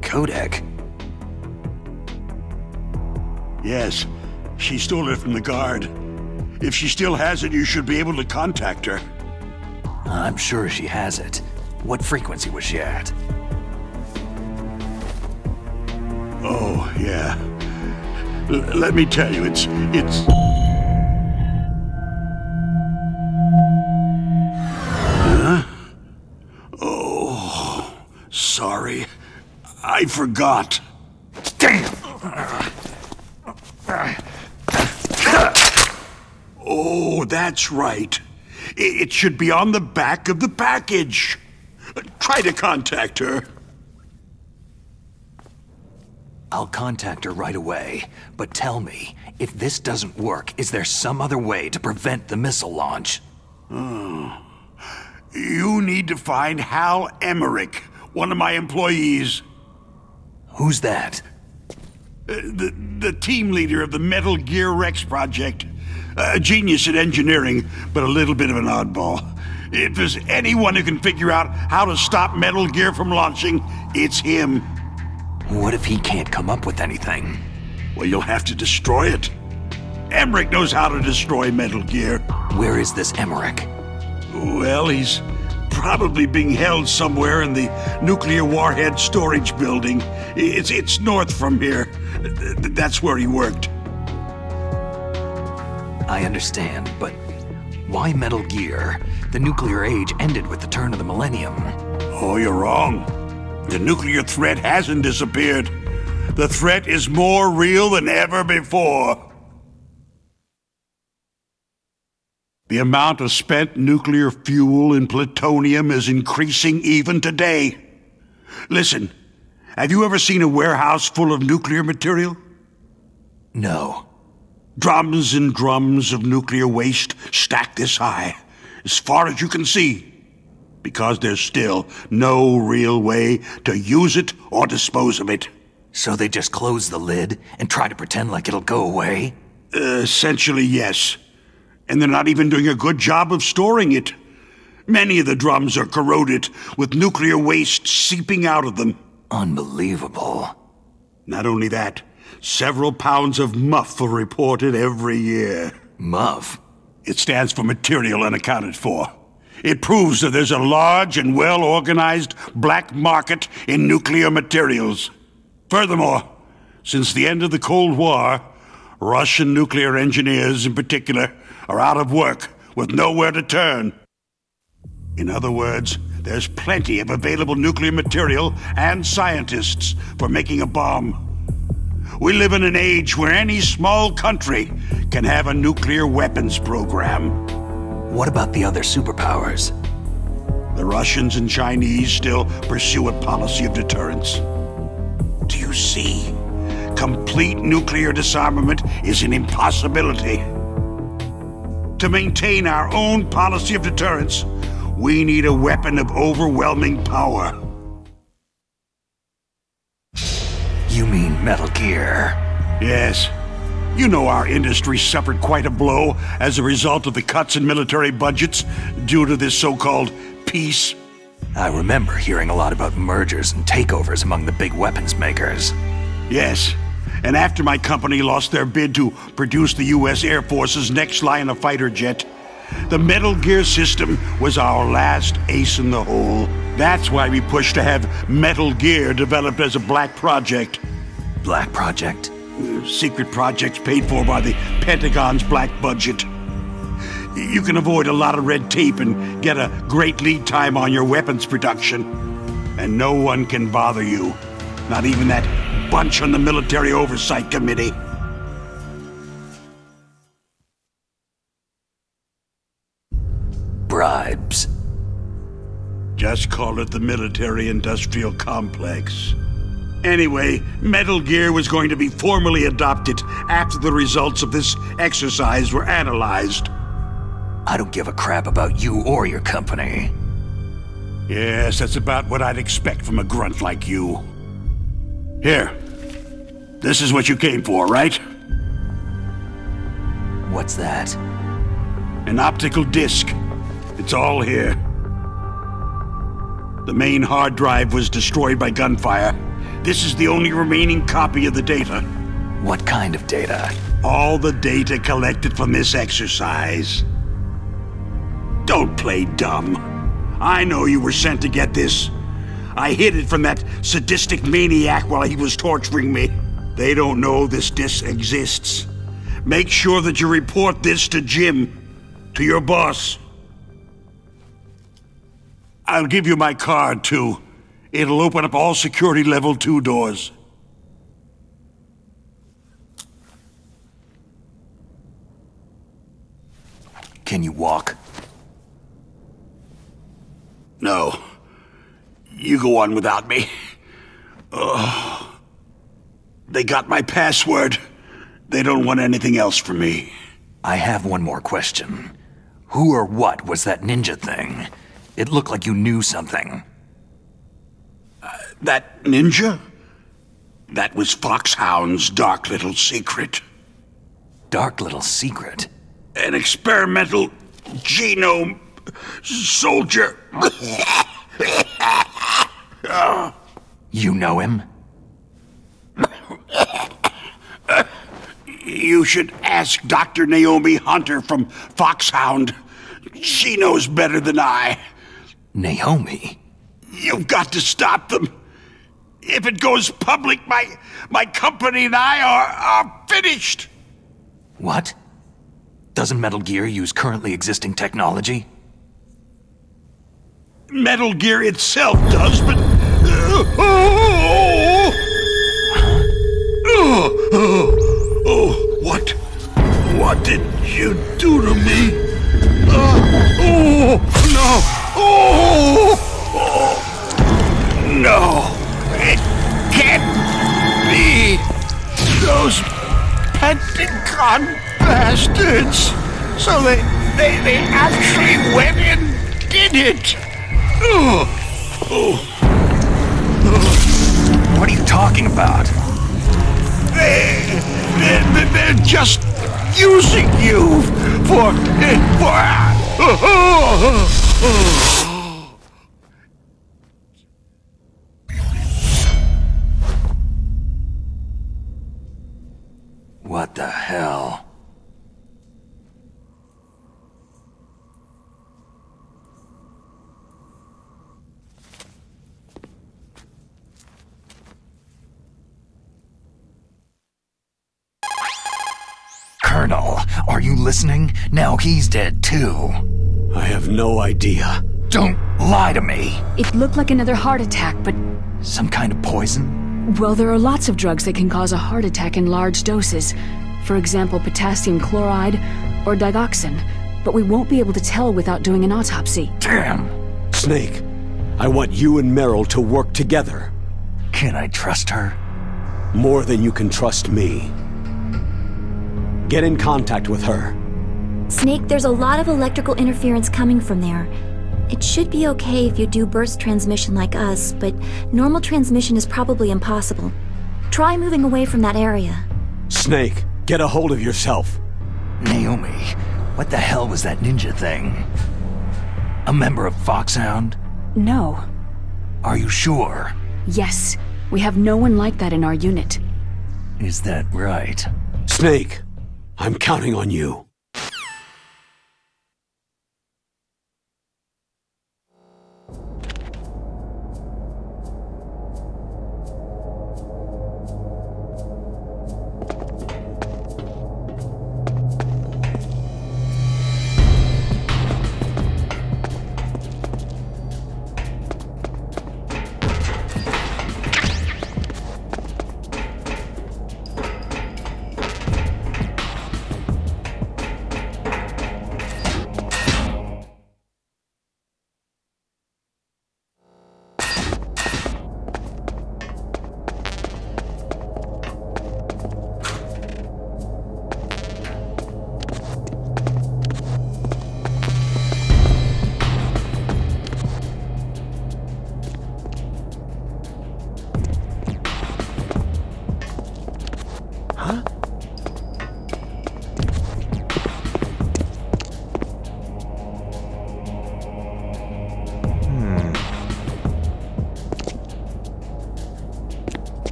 Codec? Yes. She stole it from the guard. If she still has it, you should be able to contact her. I'm sure she has it. What frequency was she at? Oh, yeah. Let me tell you, it's... Huh? Oh, sorry. I forgot. Damn! Oh, that's right. It should be on the back of the package. Try to contact her. I'll contact her right away, but tell me, if this doesn't work, is there some other way to prevent the missile launch? Oh. You need to find Hal Emmerich, one of my employees. Who's that? The team leader of the Metal Gear Rex project. A genius at engineering, but a little bit of an oddball. If there's anyone who can figure out how to stop Metal Gear from launching, it's him. What if he can't come up with anything? Well, you'll have to destroy it. Emmerich knows how to destroy Metal Gear. Where is this Emmerich? Well, he's probably being held somewhere in the nuclear warhead storage building. It's north from here. That's where he worked. I understand, but why Metal Gear? The nuclear age ended with the turn of the millennium. Oh, you're wrong. The nuclear threat hasn't disappeared. The threat is more real than ever before. The amount of spent nuclear fuel and plutonium is increasing even today. Listen, have you ever seen a warehouse full of nuclear material? No. Drums and drums of nuclear waste stacked this high, as far as you can see. Because there's still no real way to use it or dispose of it. So they just close the lid and try to pretend like it'll go away? Essentially, yes. And they're not even doing a good job of storing it. Many of the drums are corroded, with nuclear waste seeping out of them. Unbelievable. Not only that, several pounds of MUF are reported every year. MUF? It stands for Material Unaccounted For. It proves that there's a large and well-organized black market in nuclear materials. Furthermore, since the end of the Cold War, Russian nuclear engineers in particular are out of work with nowhere to turn. In other words, there's plenty of available nuclear material and scientists for making a bomb. We live in an age where any small country can have a nuclear weapons program. What about the other superpowers? The Russians and Chinese still pursue a policy of deterrence. Do you see? Complete nuclear disarmament is an impossibility. To maintain our own policy of deterrence, we need a weapon of overwhelming power. You mean Metal Gear? Yes. You know our industry suffered quite a blow as a result of the cuts in military budgets due to this so-called peace. I remember hearing a lot about mergers and takeovers among the big weapons makers. Yes. And after my company lost their bid to produce the U.S. Air Force's next line of fighter jet, the Metal Gear system was our last ace in the hole. That's why we pushed to have Metal Gear developed as a black project. Black project? Secret projects paid for by the Pentagon's black budget. You can avoid a lot of red tape and get a great lead time on your weapons production. And no one can bother you. Not even that bunch on the Military Oversight Committee. Bribes. Just call it the military-industrial complex. Anyway, Metal Gear was going to be formally adopted after the results of this exercise were analyzed. I don't give a crap about you or your company. Yes, that's about what I'd expect from a grunt like you. Here. This is what you came for, right? What's that? An optical disc. It's all here. The main hard drive was destroyed by gunfire. This is the only remaining copy of the data. What kind of data? All the data collected from this exercise. Don't play dumb. I know you were sent to get this. I hid it from that sadistic maniac while he was torturing me. They don't know this disc exists. Make sure that you report this to Jim, to your boss. I'll give you my card, too. It'll open up all security level 2 doors. Can you walk? No. You go on without me. Oh. They got my password. They don't want anything else from me. I have one more question. Who or what was that ninja thing? It looked like you knew something. That ninja? That was Foxhound's dark little secret. Dark little secret? An experimental genome soldier. You know him? You should ask Dr. Naomi Hunter from Foxhound. She knows better than I. Naomi? You've got to stop them. If it goes public, my company and I are finished. What? Doesn't Metal Gear use currently existing technology? Metal Gear itself does, but... What did you do to me? No! It can't be! Those Con bastards! So they actually went and did it! What are you talking about? They're just using you for... What the hell? Colonel, are you listening? Now he's dead too. I have no idea. Don't lie to me. It looked like another heart attack, but... Some kind of poison? Well, there are lots of drugs that can cause a heart attack in large doses. For example, potassium chloride or digoxin. But we won't be able to tell without doing an autopsy. Damn! Snake, I want you and Meryl to work together. Can I trust her? More than you can trust me. Get in contact with her. Snake, there's a lot of electrical interference coming from there. It should be okay if you do burst transmission like us, but normal transmission is probably impossible. Try moving away from that area. Snake, get a hold of yourself. Naomi, what the hell was that ninja thing? A member of Foxhound? No. Are you sure? Yes. We have no one like that in our unit. Is that right? Snake, I'm counting on you.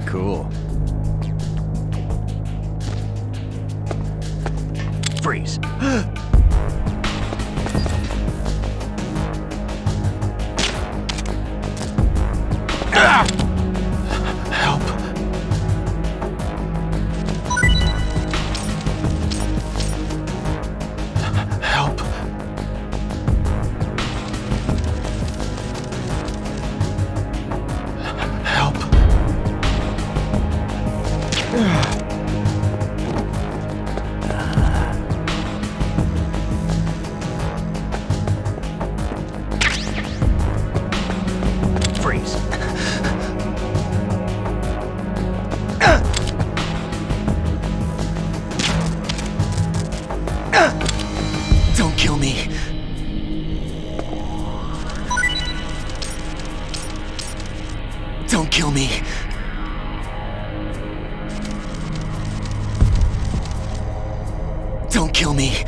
Cool. Freeze. Help. Help. Help. Freeze. Don't kill me. Don't kill me. Don't kill me.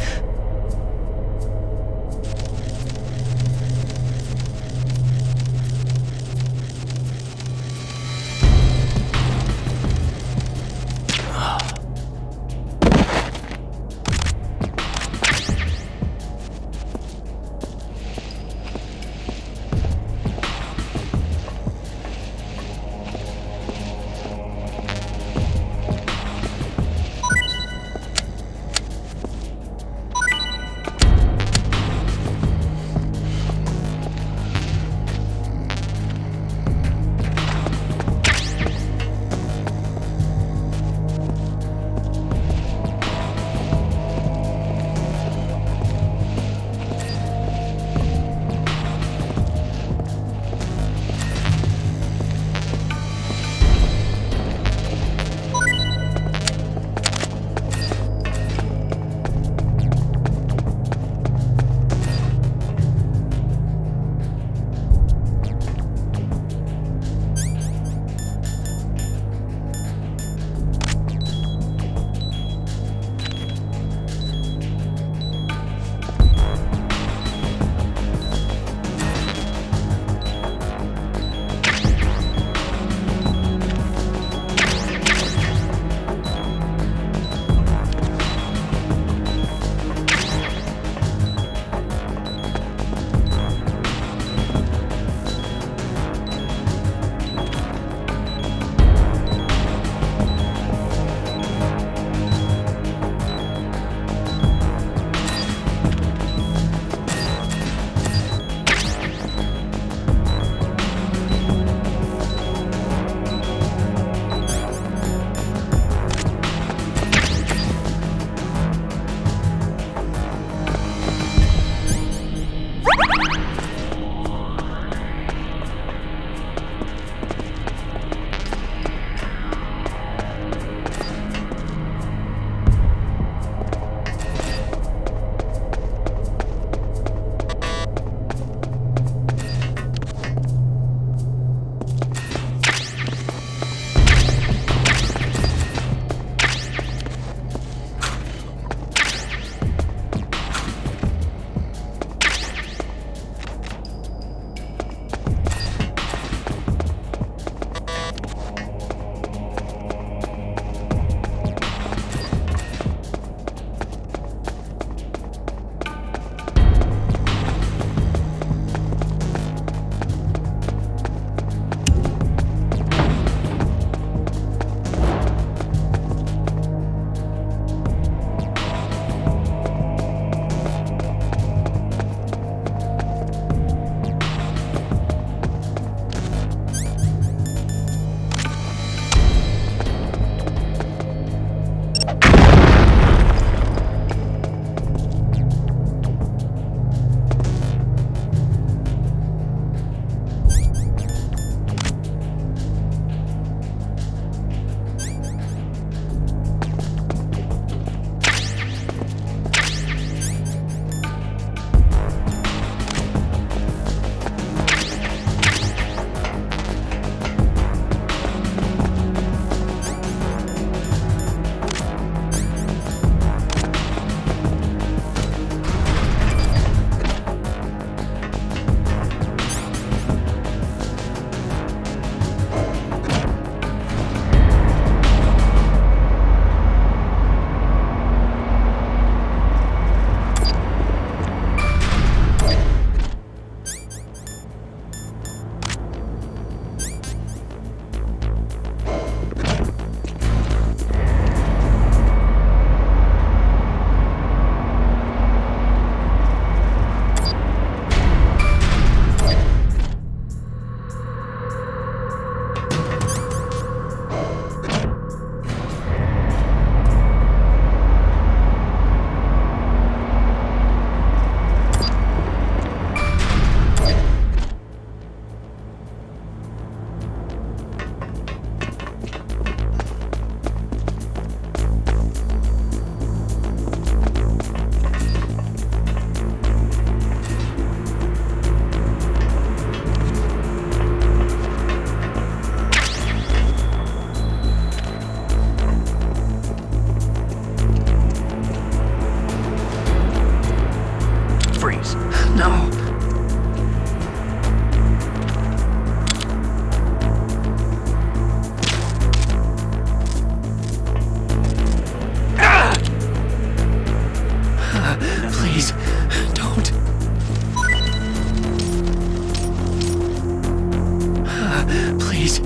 Please,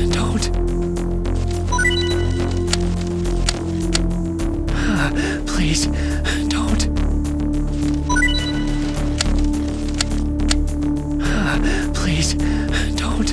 don't. Please, don't. Please, don't.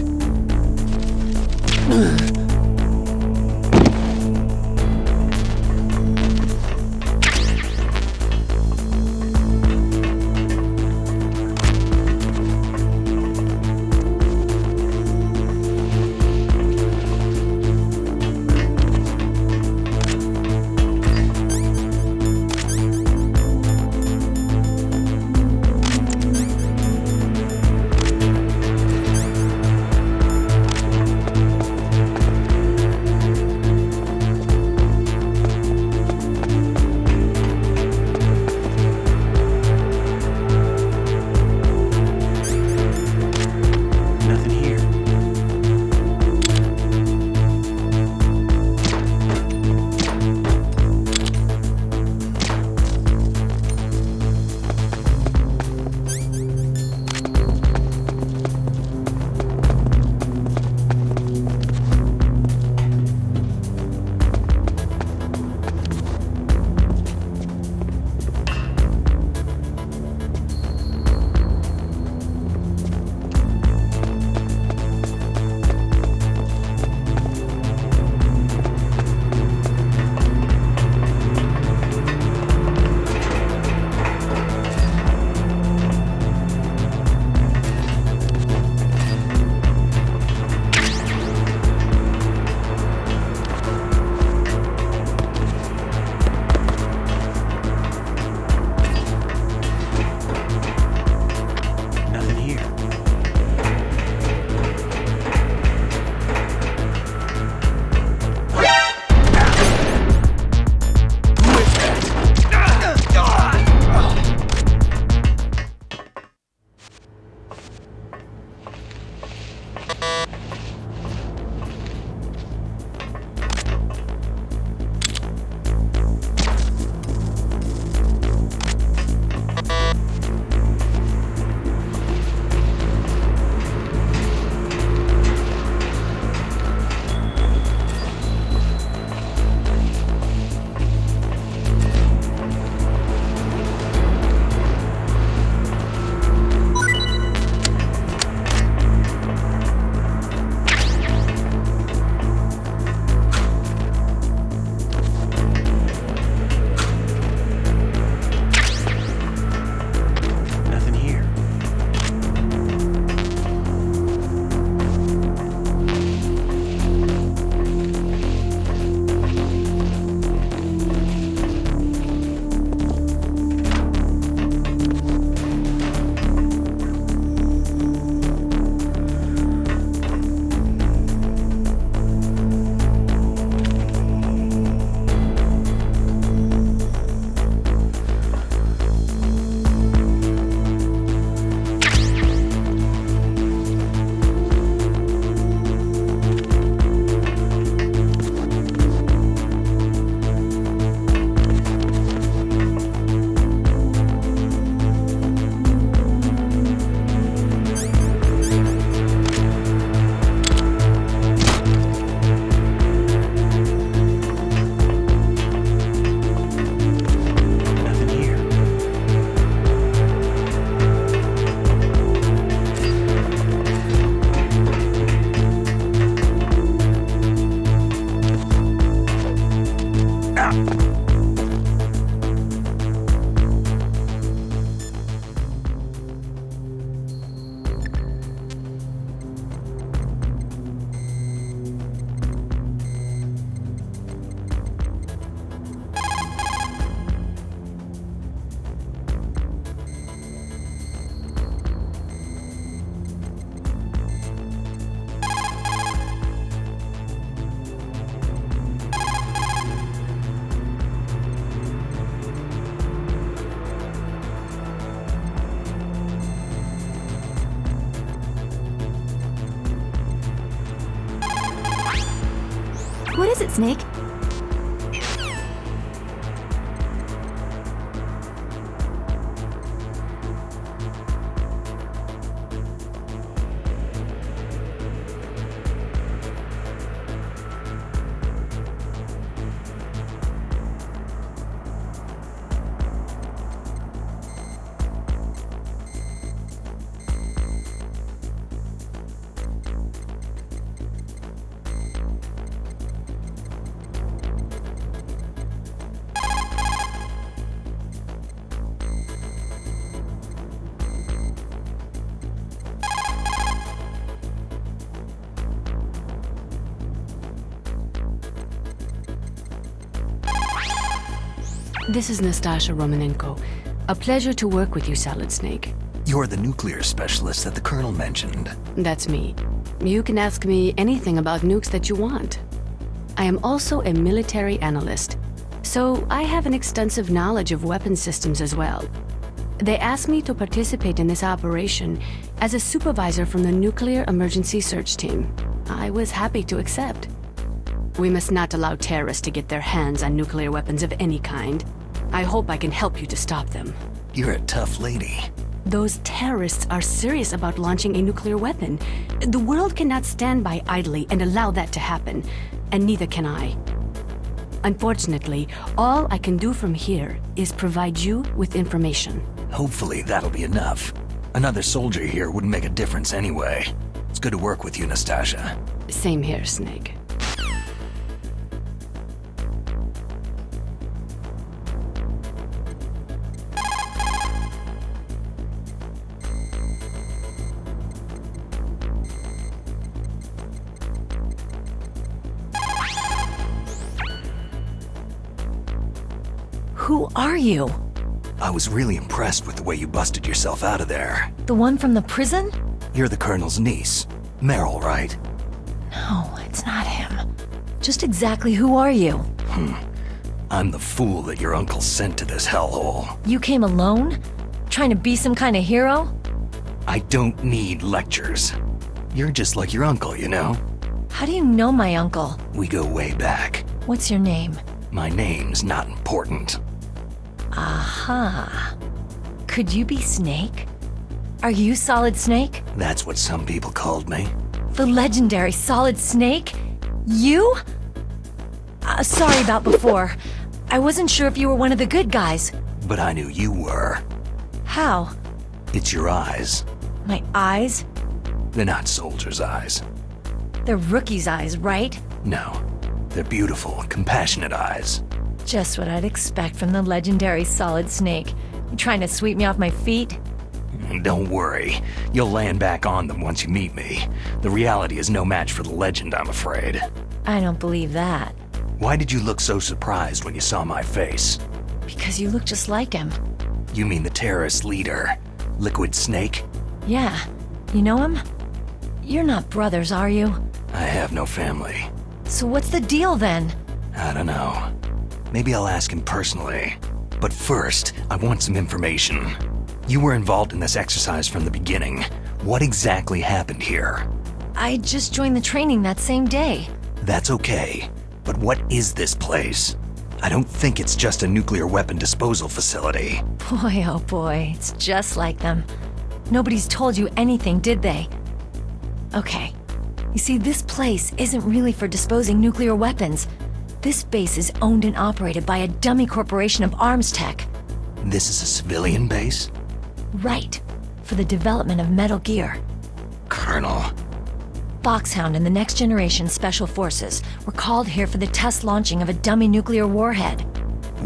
What is it, Snake? This is Nastasha Romanenko. A pleasure to work with you, Solid Snake. You're the nuclear specialist that the Colonel mentioned. That's me. You can ask me anything about nukes that you want. I am also a military analyst, so I have an extensive knowledge of weapon systems as well. They asked me to participate in this operation as a supervisor from the Nuclear Emergency Search Team. I was happy to accept. We must not allow terrorists to get their hands on nuclear weapons of any kind. I hope I can help you to stop them. You're a tough lady. Those terrorists are serious about launching a nuclear weapon. The world cannot stand by idly and allow that to happen, and neither can I. Unfortunately, all I can do from here is provide you with information. Hopefully that'll be enough. Another soldier here wouldn't make a difference anyway. It's good to work with you, Nastasha. Same here, Snake. Who are you? I was really impressed with the way you busted yourself out of there. The one from the prison? You're the Colonel's niece. Meryl, right? No, it's not him. Just exactly who are you? I'm the fool that your uncle sent to this hellhole. You came alone? Trying to be some kind of hero? I don't need lectures. You're just like your uncle, you know? How do you know my uncle? We go way back. What's your name? My name's not important. Aha. Could you be Snake? Are you Solid Snake? That's what some people called me. The legendary Solid Snake? You? Sorry about before. I wasn't sure if you were one of the good guys. But I knew you were. How? It's your eyes. My eyes? They're not soldiers' eyes. They're rookie's eyes, right? No. They're beautiful, compassionate eyes. Just what I'd expect from the legendary Solid Snake. You trying to sweep me off my feet? Don't worry. You'll land back on them once you meet me. The reality is no match for the legend, I'm afraid. I don't believe that. Why did you look so surprised when you saw my face? Because you look just like him. You mean the terrorist leader, Liquid Snake? Yeah. You know him? You're not brothers, are you? I have no family. So what's the deal then? I don't know. Maybe I'll ask him personally. But first, I want some information. You were involved in this exercise from the beginning. What exactly happened here? I just joined the training that same day. That's okay. But what is this place? I don't think it's just a nuclear weapon disposal facility. Boy, oh boy, it's just like them. Nobody's told you anything, did they? Okay. You see, this place isn't really for disposing nuclear weapons. This base is owned and operated by a dummy corporation of arms tech. This is a civilian base? Right. For the development of Metal Gear. Colonel. Foxhound and the Next Generation Special Forces were called here for the test launching of a dummy nuclear warhead.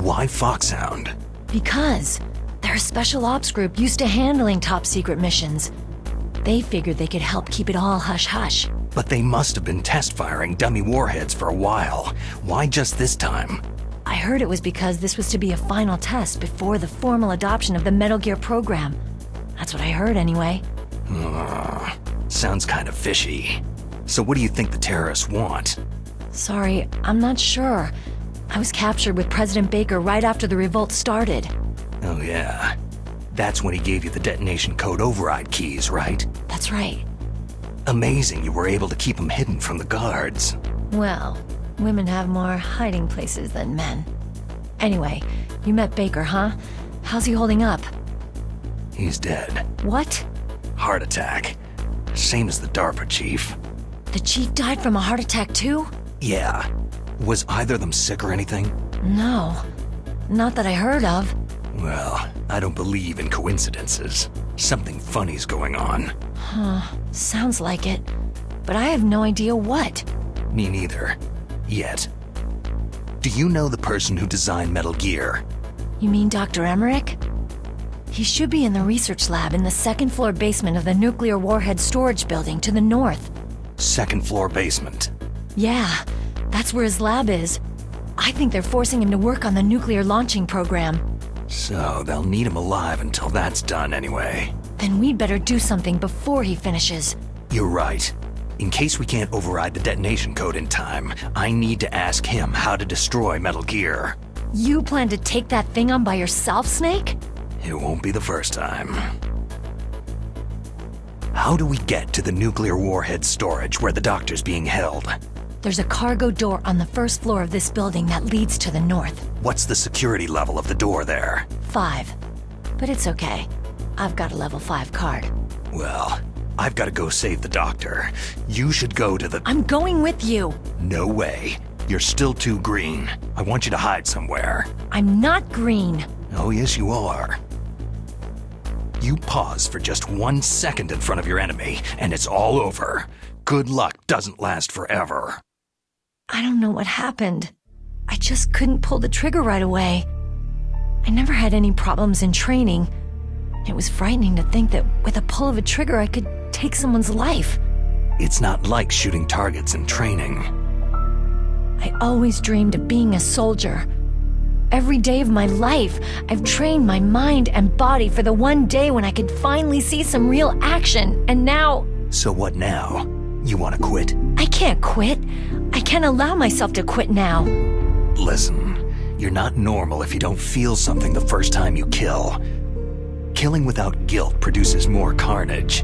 Why Foxhound? Because they're a special ops group used to handling top-secret missions. They figured they could help keep it all hush-hush. But they must have been test-firing dummy warheads for a while. Why just this time? I heard it was because this was to be a final test before the formal adoption of the Metal Gear program. That's what I heard anyway. Sounds kind of fishy. So what do you think the terrorists want? Sorry, I'm not sure. I was captured with President Baker right after the revolt started. Oh yeah. That's when he gave you the detonation code override keys, right? That's right. Amazing you were able to keep them hidden from the guards. Well, women have more hiding places than men. Anyway, you met Baker, huh? How's he holding up? He's dead. What? Heart attack. Same as the DARPA chief. The chief died from a heart attack too? Yeah. Was either of them sick or anything? No. Not that I heard of. Well, I don't believe in coincidences. Something funny's going on. Huh. Sounds like it. But I have no idea what. Me neither. Yet. Do you know the person who designed Metal Gear? You mean Dr. Emmerich? He should be in the research lab in the second-floor basement of the nuclear warhead storage building to the north. Second-floor basement? Yeah, that's where his lab is. I think they're forcing him to work on the nuclear launching program. So they'll need him alive until that's done anyway. Then we'd better do something before he finishes. You're right. In case we can't override the detonation code in time, I need to ask him how to destroy Metal Gear. You plan to take that thing on by yourself, Snake? It won't be the first time. How do we get to the nuclear warhead storage where the doctor's being held? There's a cargo door on the first floor of this building that leads to the north. What's the security level of the door there? 5. But it's okay. I've got a level 5 card. Well, I've got to go save the doctor. You should go to the... I'm going with you! No way. You're still too green. I want you to hide somewhere. I'm not green. Oh, yes, you are. You pause for just 1 second in front of your enemy, and it's all over. Good luck doesn't last forever. I don't know what happened. I just couldn't pull the trigger right away. I never had any problems in training. It was frightening to think that with a pull of a trigger I could take someone's life. It's not like shooting targets in training. I always dreamed of being a soldier. Every day of my life, I've trained my mind and body for the one day when I could finally see some real action, and now... So what now? You want to quit? I can't quit. I can't allow myself to quit now. Listen, you're not normal if you don't feel something the first time you kill. Killing without guilt produces more carnage.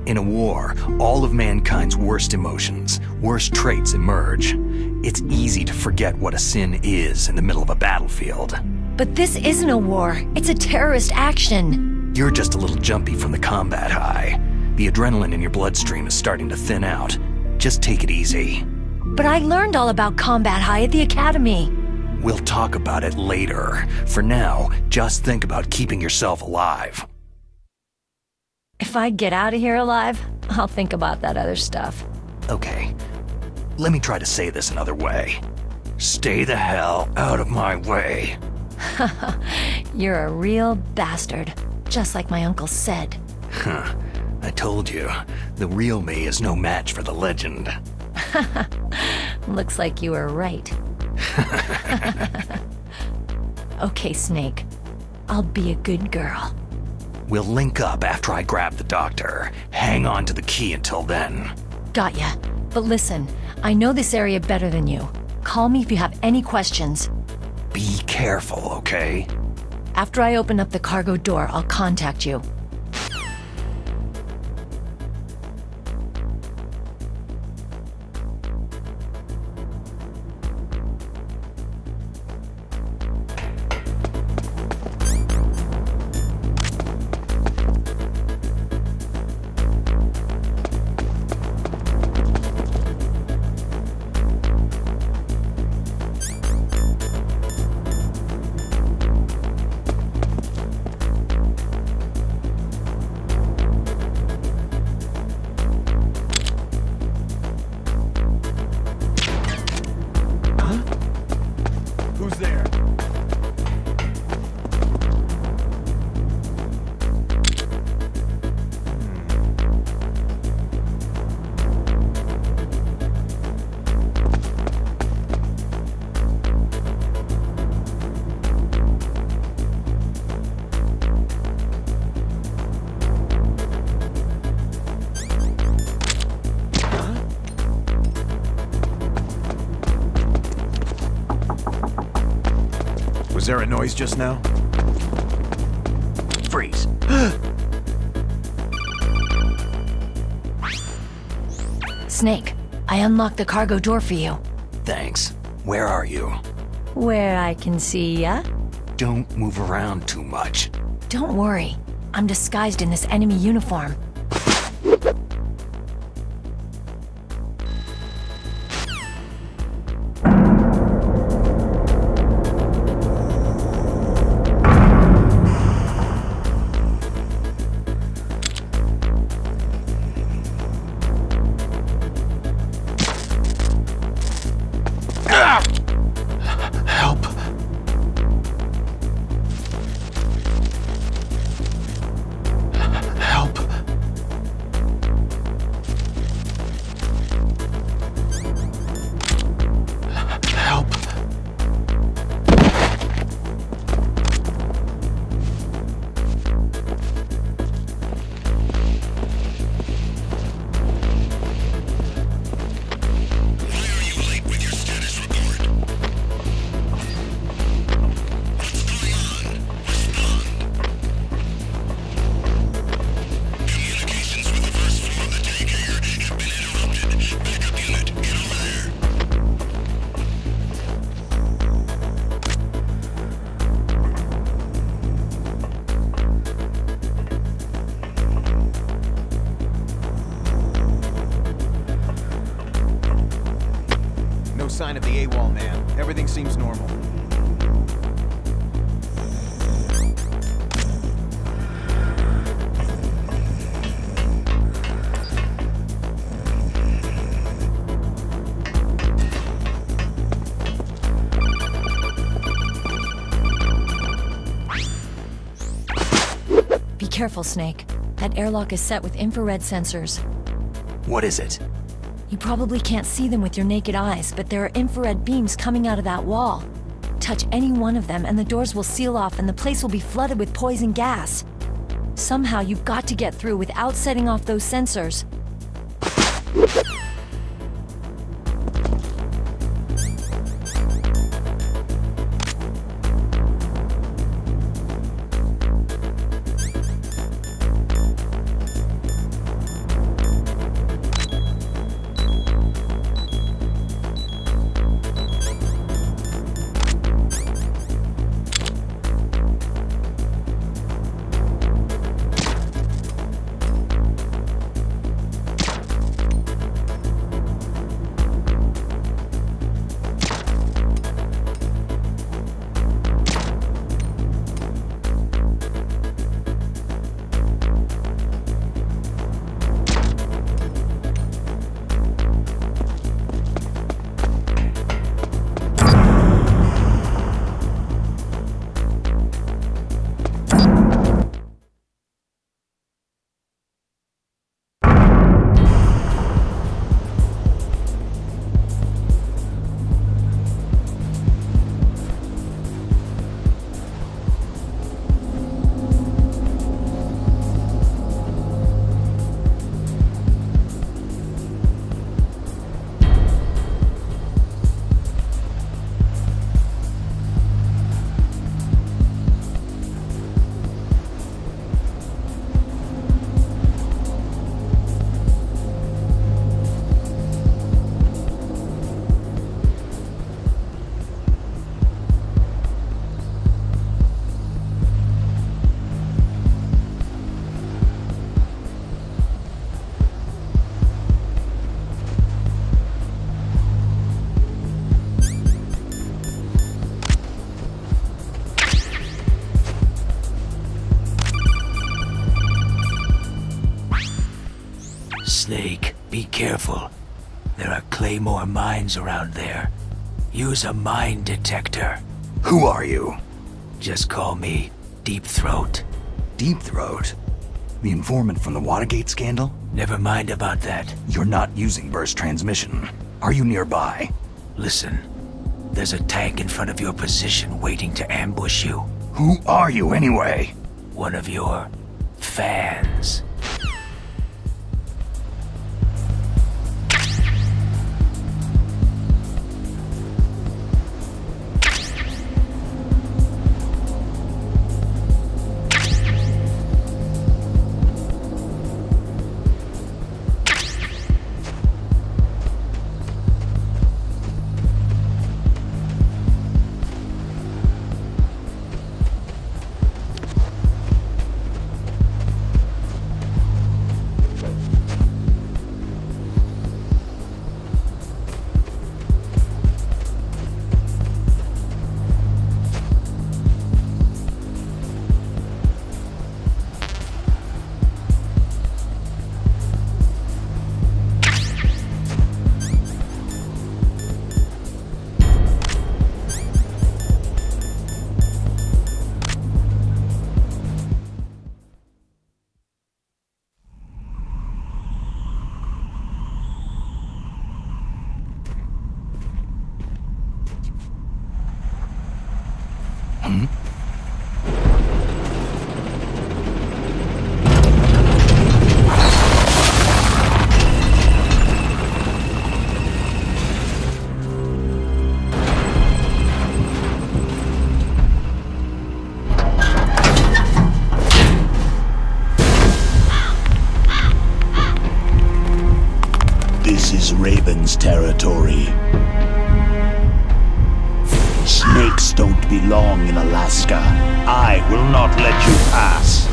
In a war, all of mankind's worst emotions, worst traits emerge. It's easy to forget what a sin is in the middle of a battlefield. But this isn't a war. It's a terrorist action. You're just a little jumpy from the combat high. The adrenaline in your bloodstream is starting to thin out. Just take it easy. But I learned all about combat high at the academy. We'll talk about it later. For now, just think about keeping yourself alive. If I get out of here alive, I'll think about that other stuff. Okay. Let me try to say this another way. Stay the hell out of my way. You're a real bastard, just like my uncle said. Huh. I told you, the real me is no match for the legend. Looks like you were right. Okay, Snake. I'll be a good girl. We'll link up after I grab the doctor. Hang on to the key until then. Got ya. But listen, I know this area better than you. Call me if you have any questions. Be careful, okay? After I open up the cargo door, I'll contact you. Was there a noise just now? Freeze. Snake, I unlocked the cargo door for you. Thanks. Where are you? Where I can see ya. Don't move around too much. Don't worry. I'm disguised in this enemy uniform. sign of the AWOL man. Everything seems normal. Be careful, Snake. That airlock is set with infrared sensors. What is it? You probably can't see them with your naked eyes, but there are infrared beams coming out of that wall. Touch any one of them and the doors will seal off and the place will be flooded with poison gas. Somehow you've got to get through without setting off those sensors. Snake, be careful. There are Claymore mines around there. Use a mine detector. Who are you? Just call me Deep Throat. Deep Throat? The informant from the Watergate scandal? Never mind about that. You're not using burst transmission. Are you nearby? Listen, there's a tank in front of your position waiting to ambush you. Who are you anyway? One of your fans. Raven's territory. Snakes don't belong in Alaska. I will not let you pass.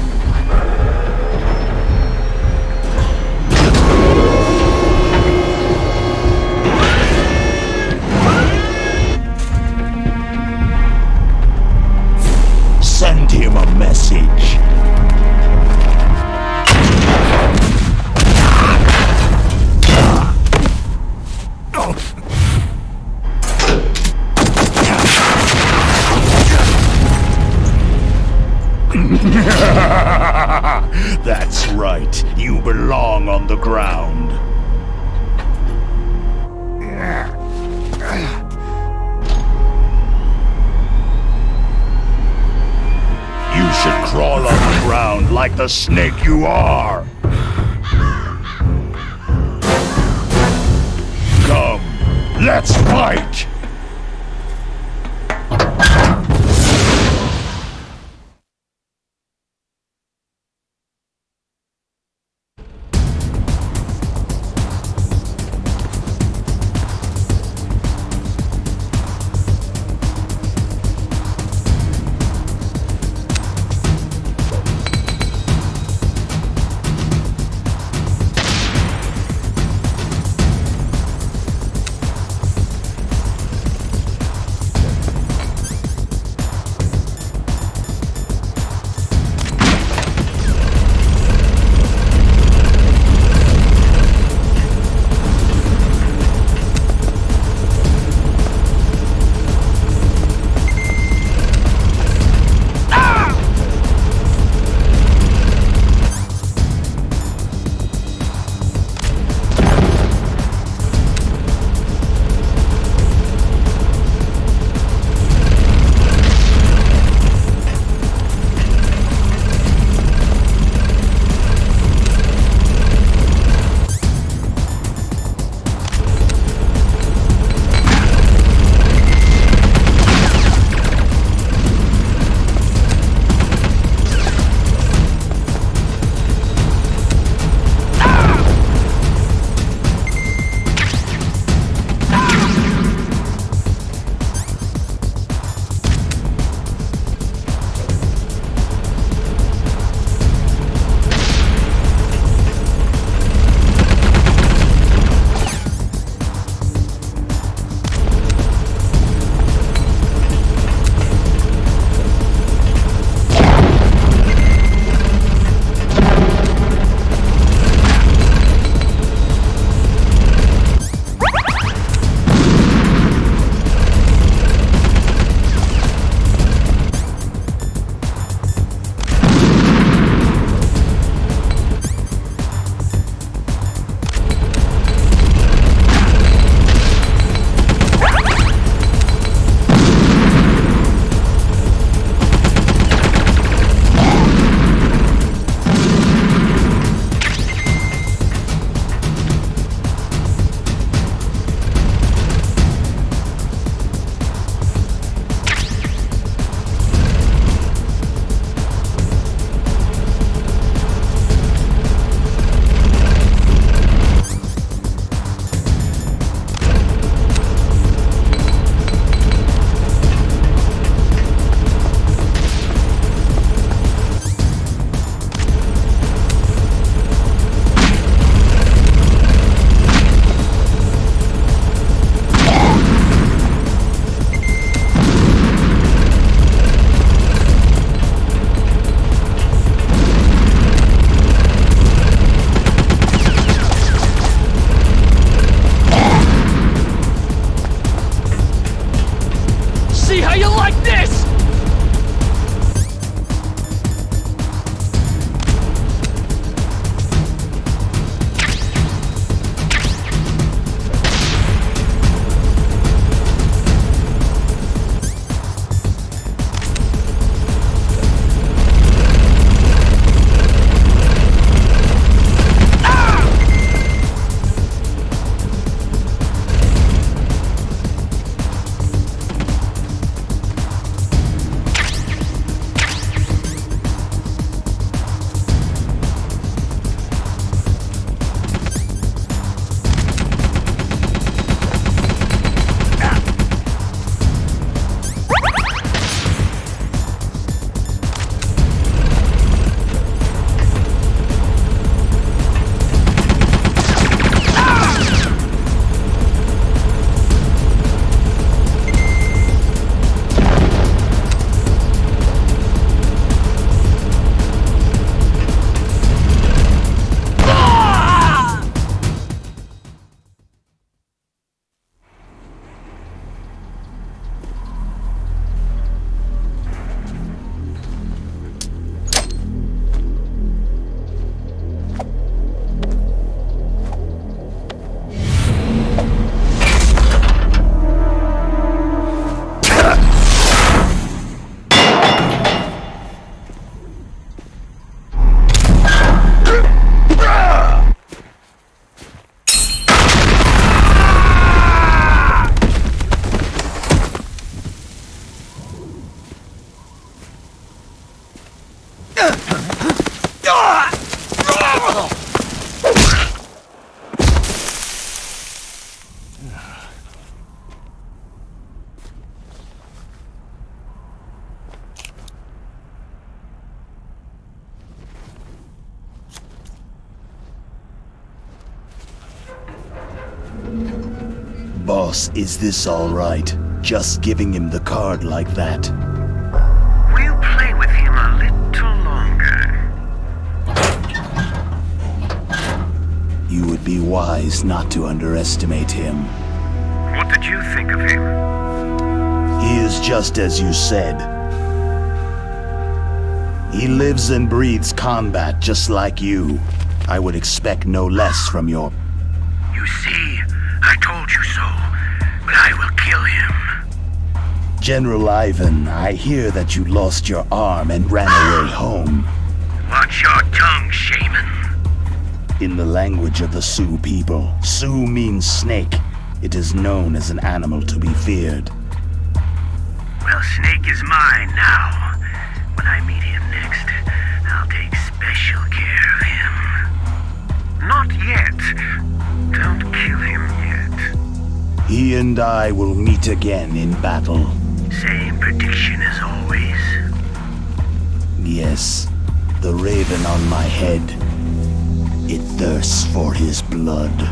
the ground. You should crawl on the ground like the snake you are. Come, let's fight! Boss, is this all right? Just giving him the card like that? We'll play with him a little longer. You would be wise not to underestimate him. What did you think of him? He is just as you said. He lives and breathes combat just like you. I would expect no less from your... You see, I told you so, but I will kill him. General Ivan, I hear that you lost your arm and ran away home. Watch your tongue, shaman. In the language of the Sioux people, Sioux means snake. It is known as an animal to be feared. Well, Snake is mine now. When I meet him next, I'll take special care of him. Not yet. Don't kill him yet. He and I will meet again in battle. Same prediction as always. Yes, the raven on my head. It thirsts for his blood.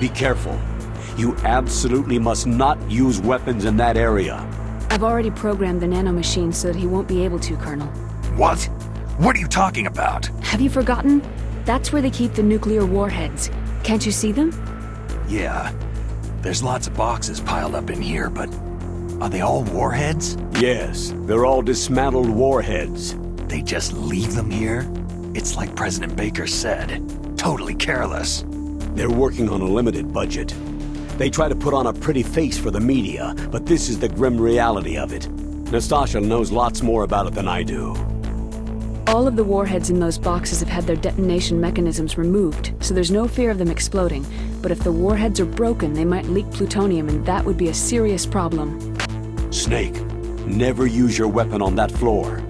Be careful. You absolutely must not use weapons in that area. I've already programmed the nanomachine so that he won't be able to, Colonel. What? What are you talking about? Have you forgotten? That's where they keep the nuclear warheads. Can't you see them? Yeah. There's lots of boxes piled up in here, but... are they all warheads? Yes, they're all dismantled warheads. They just leave them here? It's like President Baker said. Totally careless. They're working on a limited budget. They try to put on a pretty face for the media, but this is the grim reality of it. Nastasha knows lots more about it than I do. All of the warheads in those boxes have had their detonation mechanisms removed, so there's no fear of them exploding. But if the warheads are broken, they might leak plutonium, and that would be a serious problem. Snake, never use your weapon on that floor.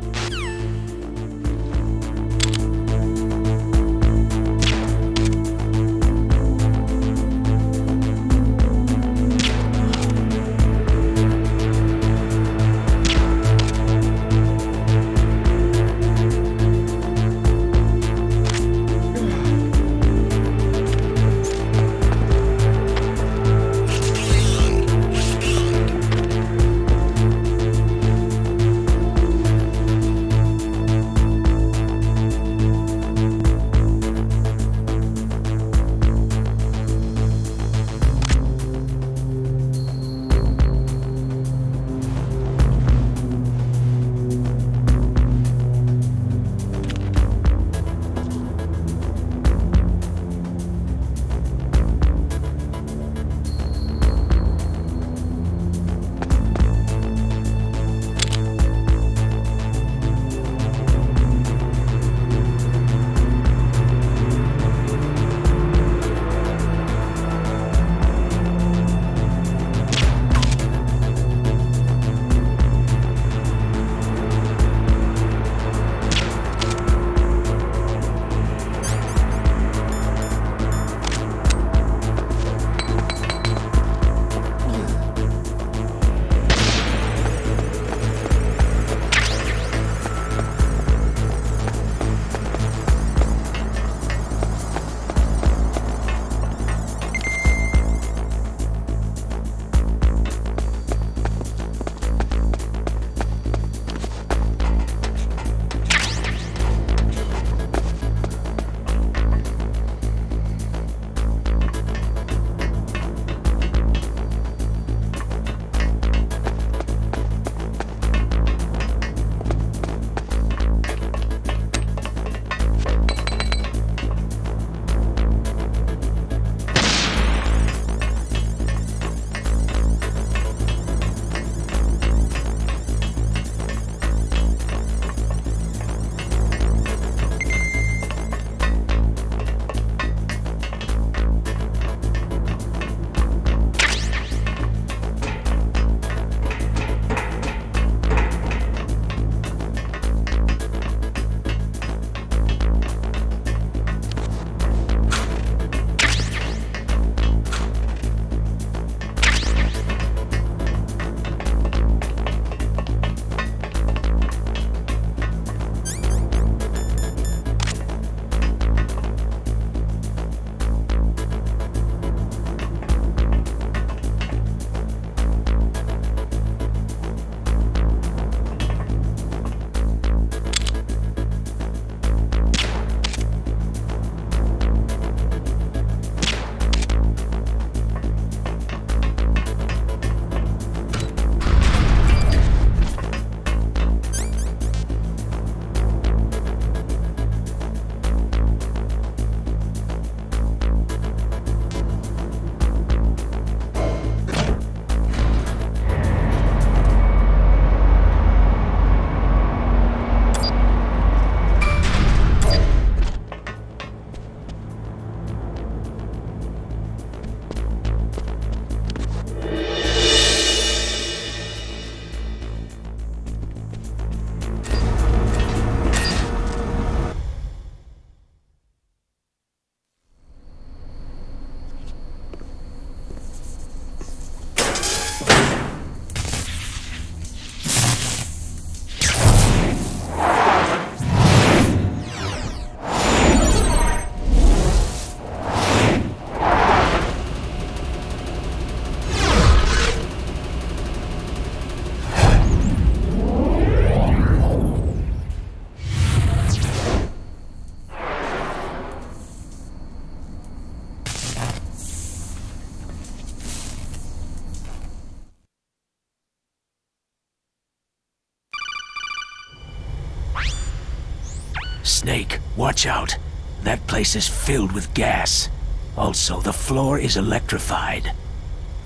Snake, watch out. That place is filled with gas. Also, the floor is electrified.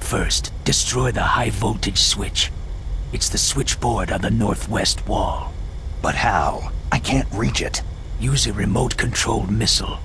First, destroy the high-voltage switch. It's the switchboard on the northwest wall. But how? I can't reach it. Use a remote-controlled missile.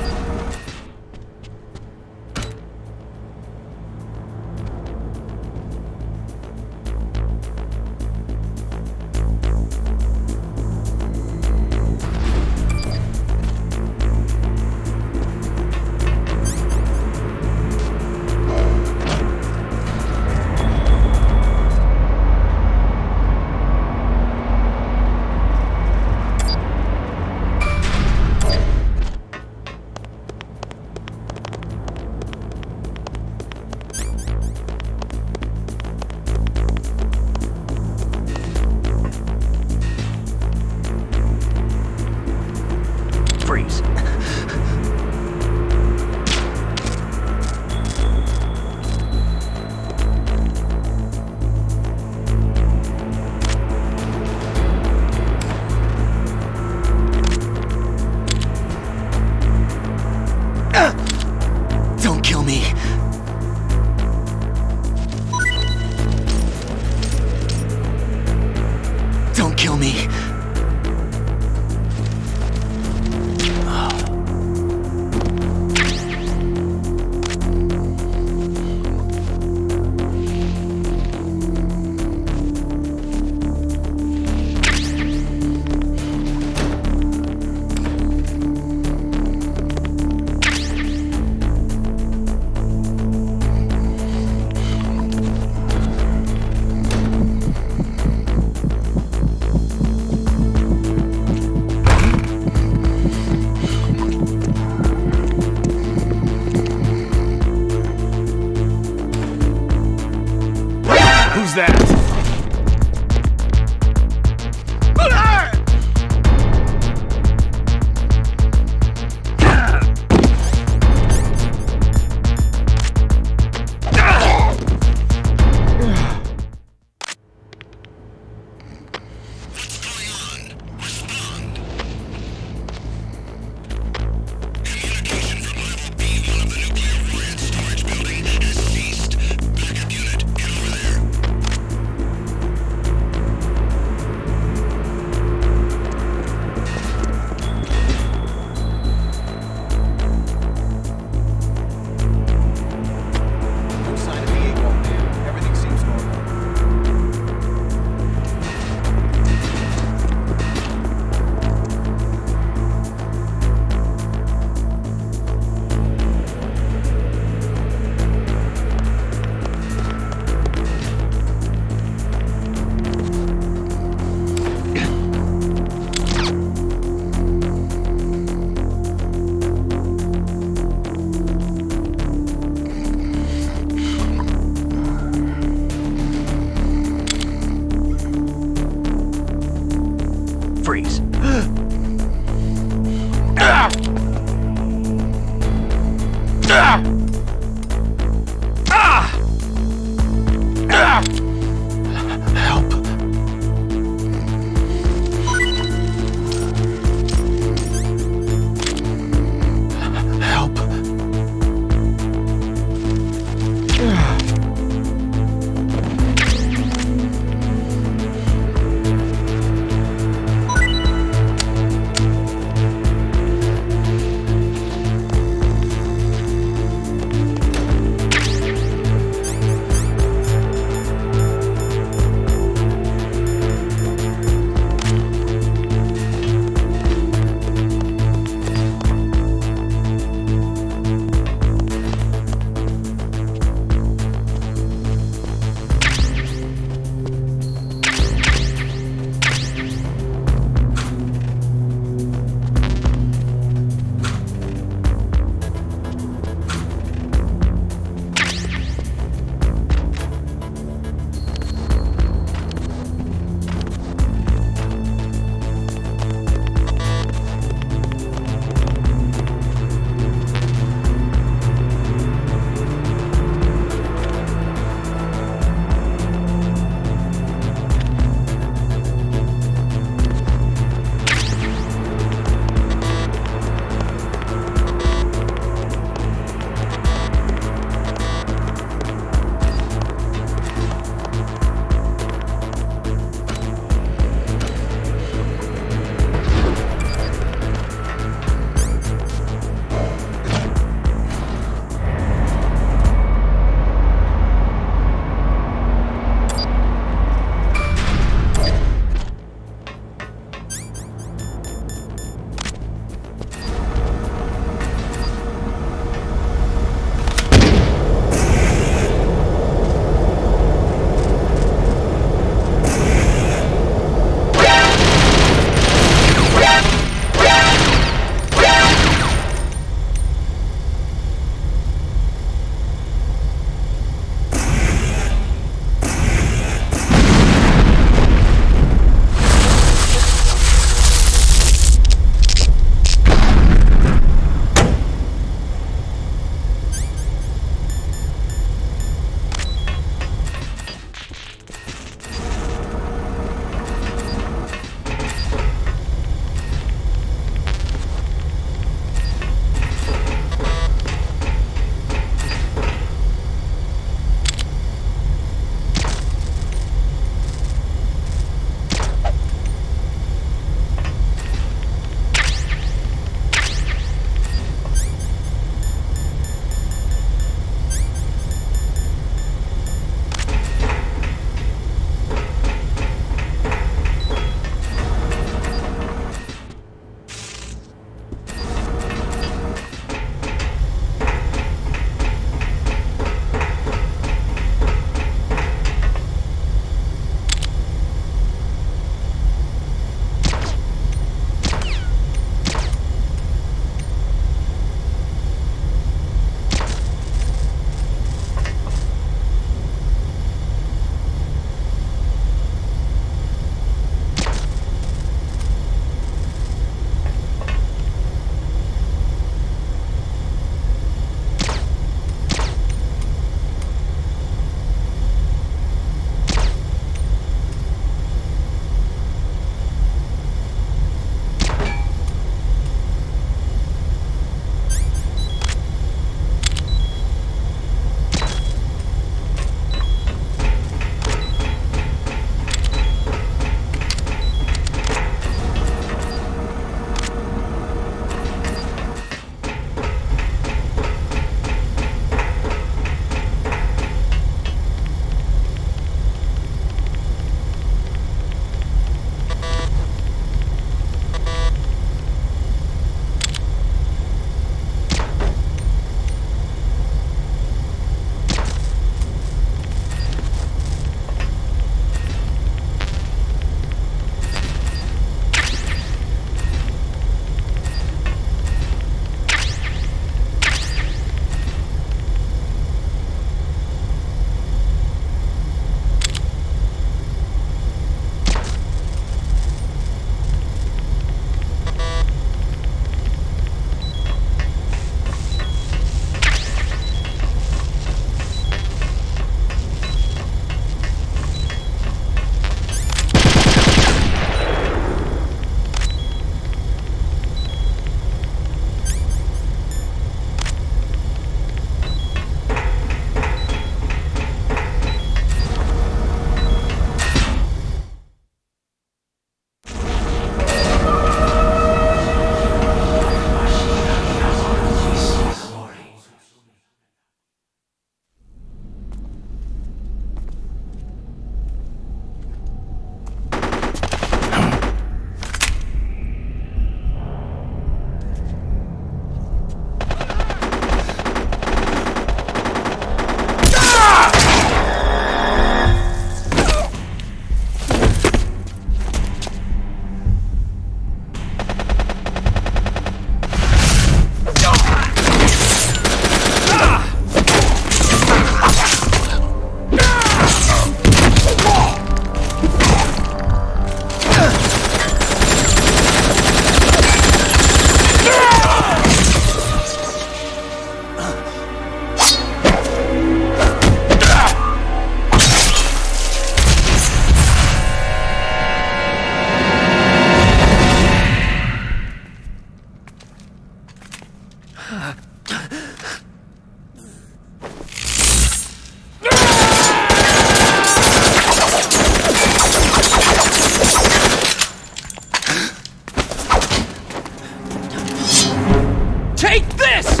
Take this!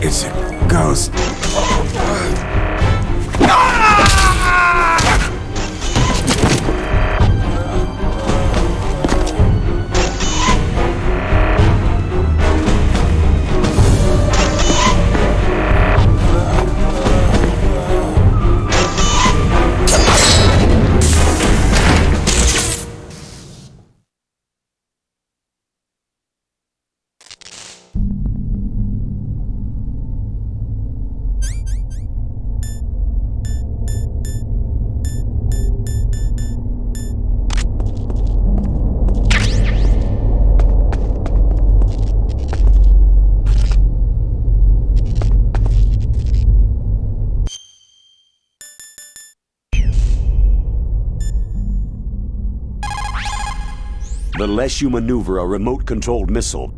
It's a ghost. The less you maneuver a remote-controlled missile,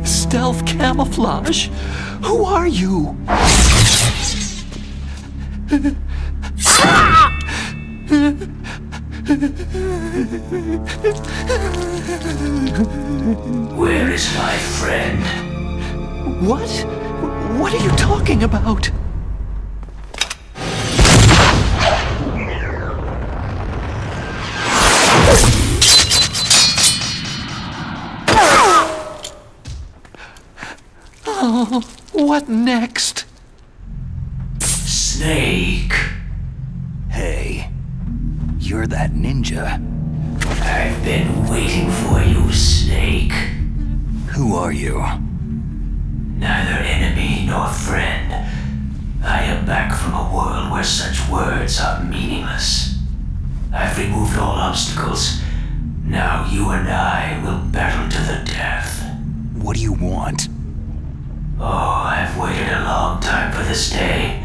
Stealth camouflage? Who are you? Where is my friend? What? What are you talking about? Oh, what next? Snake. Hey, you're that ninja. I've been waiting for you, Snake. Who are you? Neither enemy nor friend. I am back from a world where such words are meaningless. I've removed all obstacles. Now you and I will battle to the death. What do you want? Oh, I've waited a long time for this day.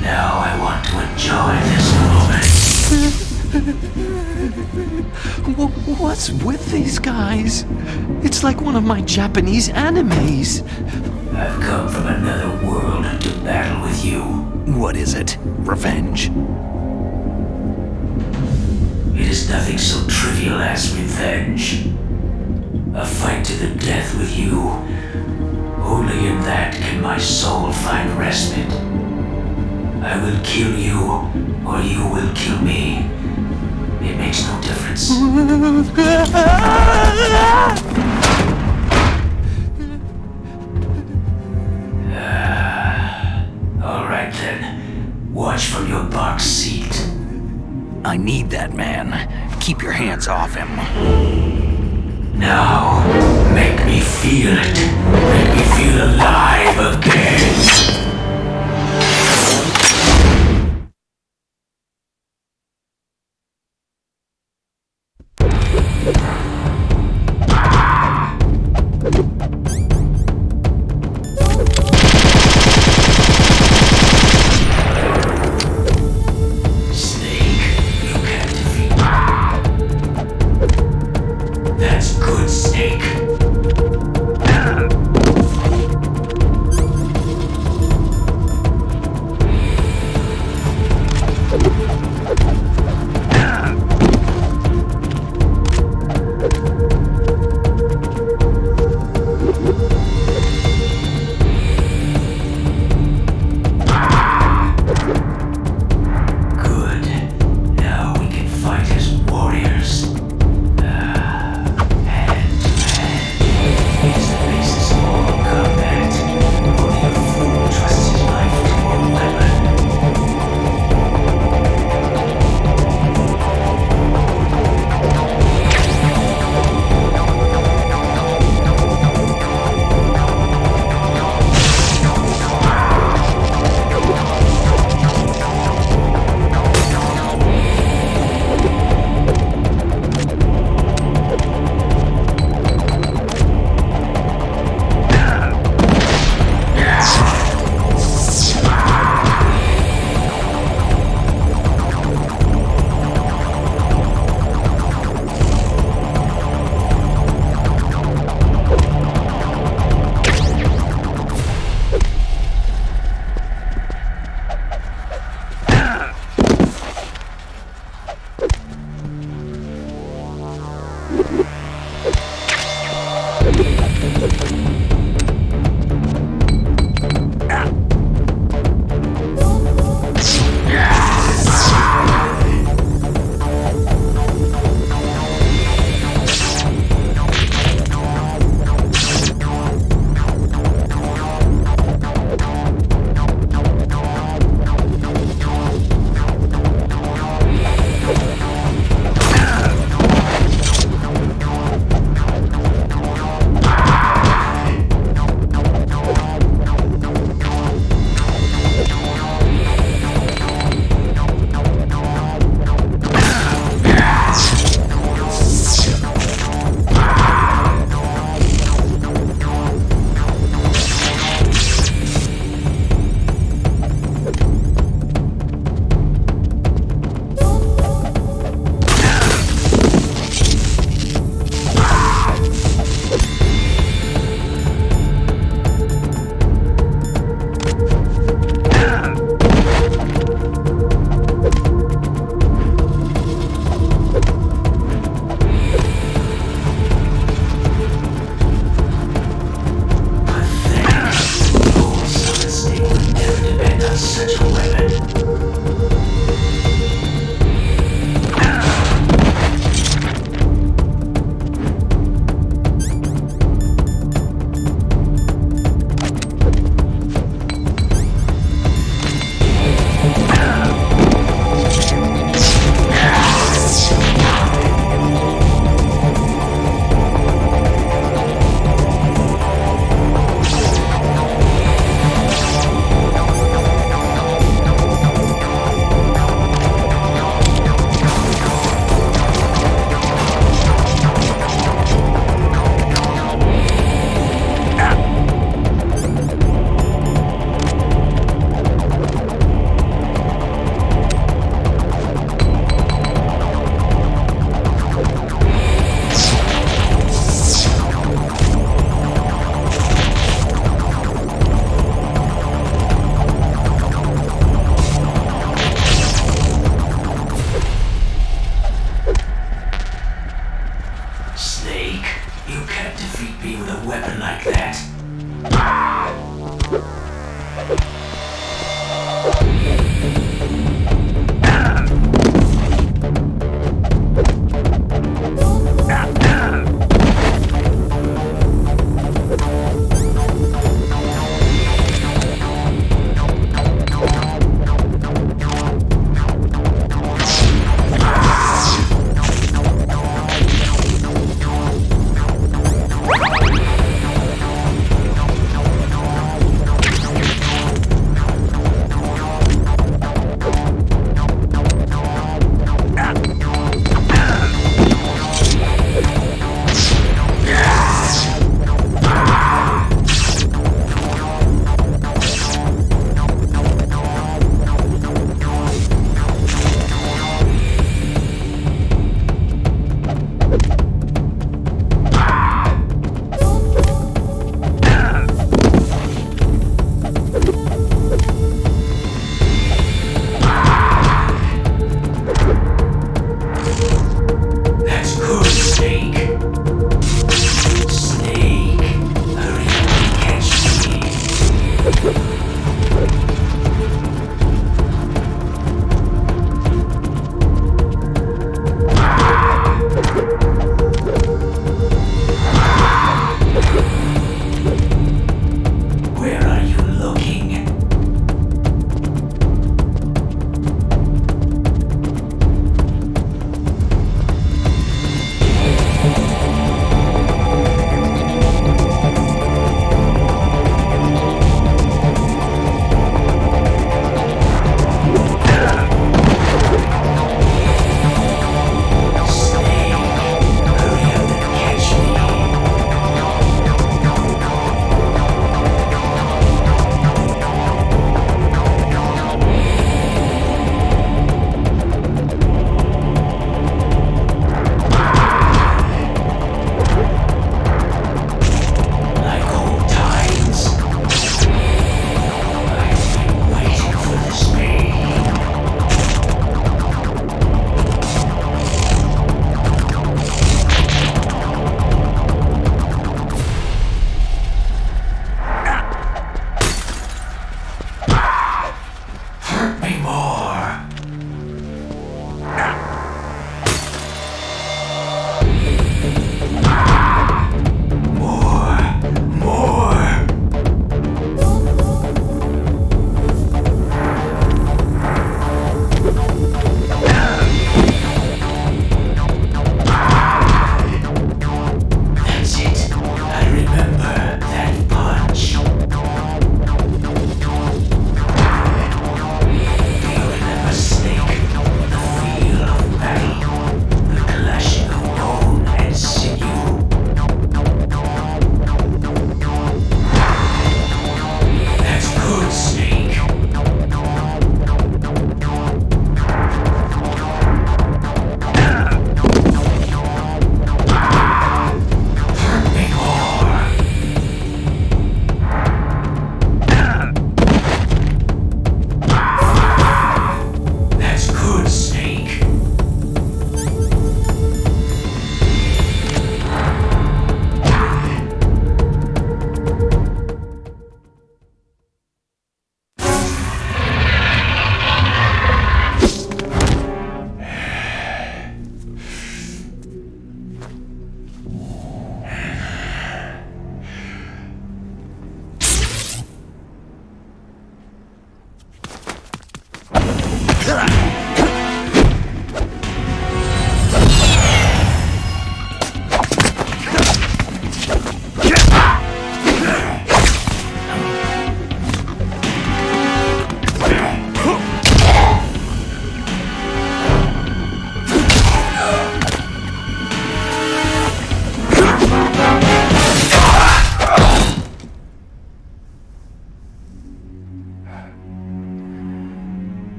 Now I want to enjoy this moment. What's with these guys? It's like one of my Japanese animes. I've come from another world to battle with you. What is it? Revenge? It is nothing so trivial as revenge. A fight to the death with you. Only in that can my soul find respite. I will kill you, or you will kill me. It makes no difference. All right then. Watch from your box seat. I need that man. Keep your hands off him. Now, make me feel it. Make me feel alive again.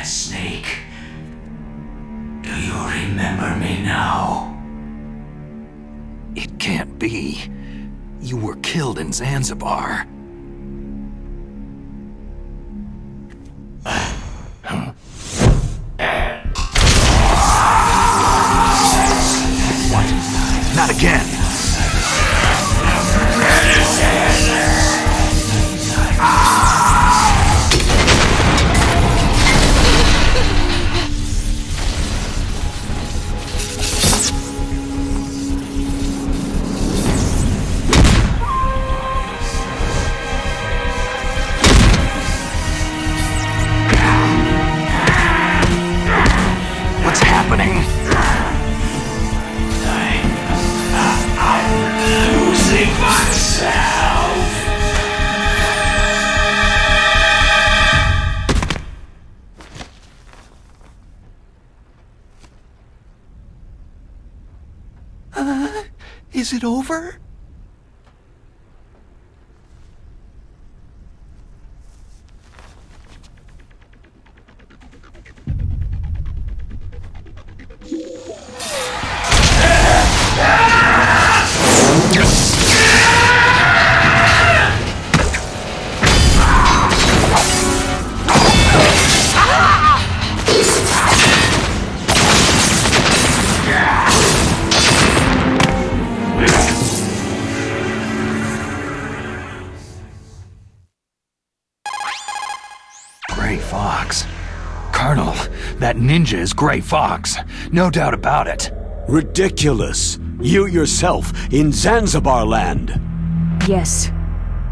Snake. Do you remember me now? It can't be. You were killed in Zanzibar. What? Not again! What's happening? I'm losing myself. Is it over? Gray Fox. Colonel, that ninja is Gray Fox. No doubt about it. Ridiculous. You yourself in Zanzibar land. Yes.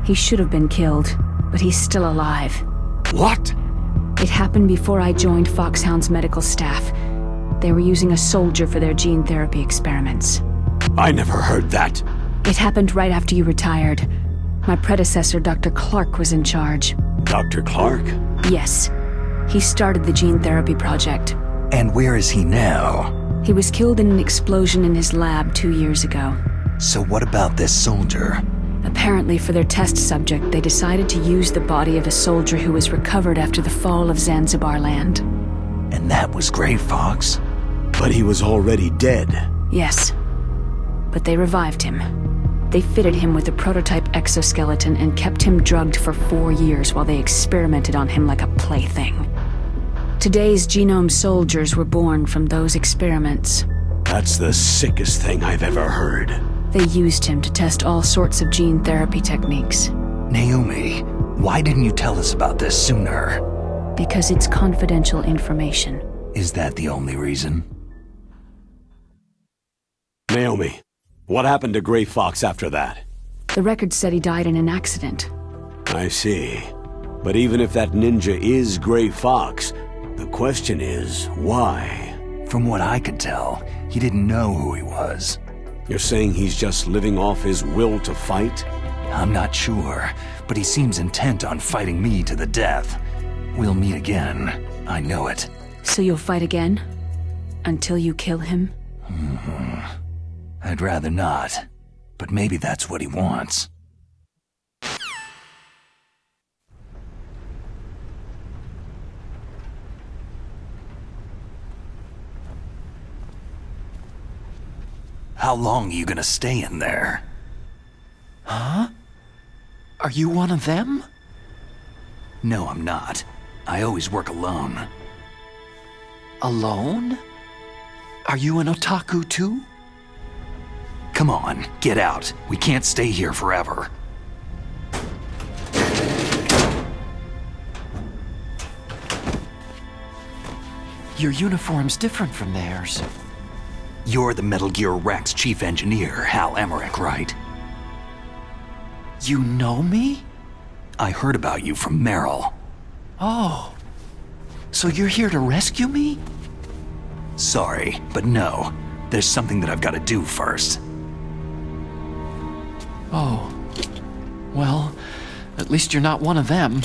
He should have been killed, but he's still alive. What? It happened before I joined Foxhound's medical staff. They were using a soldier for their gene therapy experiments. I never heard that. It happened right after you retired. My predecessor, Dr. Clark, was in charge. Dr. Clark? Yes. He started the gene therapy project. And where is he now? He was killed in an explosion in his lab 2 years ago. So what about this soldier? Apparently, for their test subject, they decided to use the body of a soldier who was recovered after the fall of Zanzibar land. And that was Gray Fox? But he was already dead. Yes. But they revived him. They fitted him with a prototype exoskeleton and kept him drugged for 4 years while they experimented on him like a plaything. Today's genome soldiers were born from those experiments. That's the sickest thing I've ever heard. They used him to test all sorts of gene therapy techniques. Naomi, why didn't you tell us about this sooner? Because it's confidential information. Is that the only reason? Naomi, what happened to Gray Fox after that? The record said he died in an accident. I see. But even if that ninja is Gray Fox, the question is, why? From what I could tell, he didn't know who he was. You're saying he's just living off his will to fight? I'm not sure, but he seems intent on fighting me to the death. We'll meet again. I know it. So you'll fight again? Until you kill him? I'd rather not, but maybe that's what he wants. How long are you gonna stay in there? Huh? Are you one of them? No, I'm not. I always work alone. Alone? Are you an otaku too? Come on, get out. We can't stay here forever. Your uniform's different from theirs. You're the Metal Gear Rex chief engineer, Hal Emmerich, right? You know me? I heard about you from Meryl. Oh. So you're here to rescue me? Sorry, but no. There's something that I've got to do first. Oh. Well, at least you're not one of them.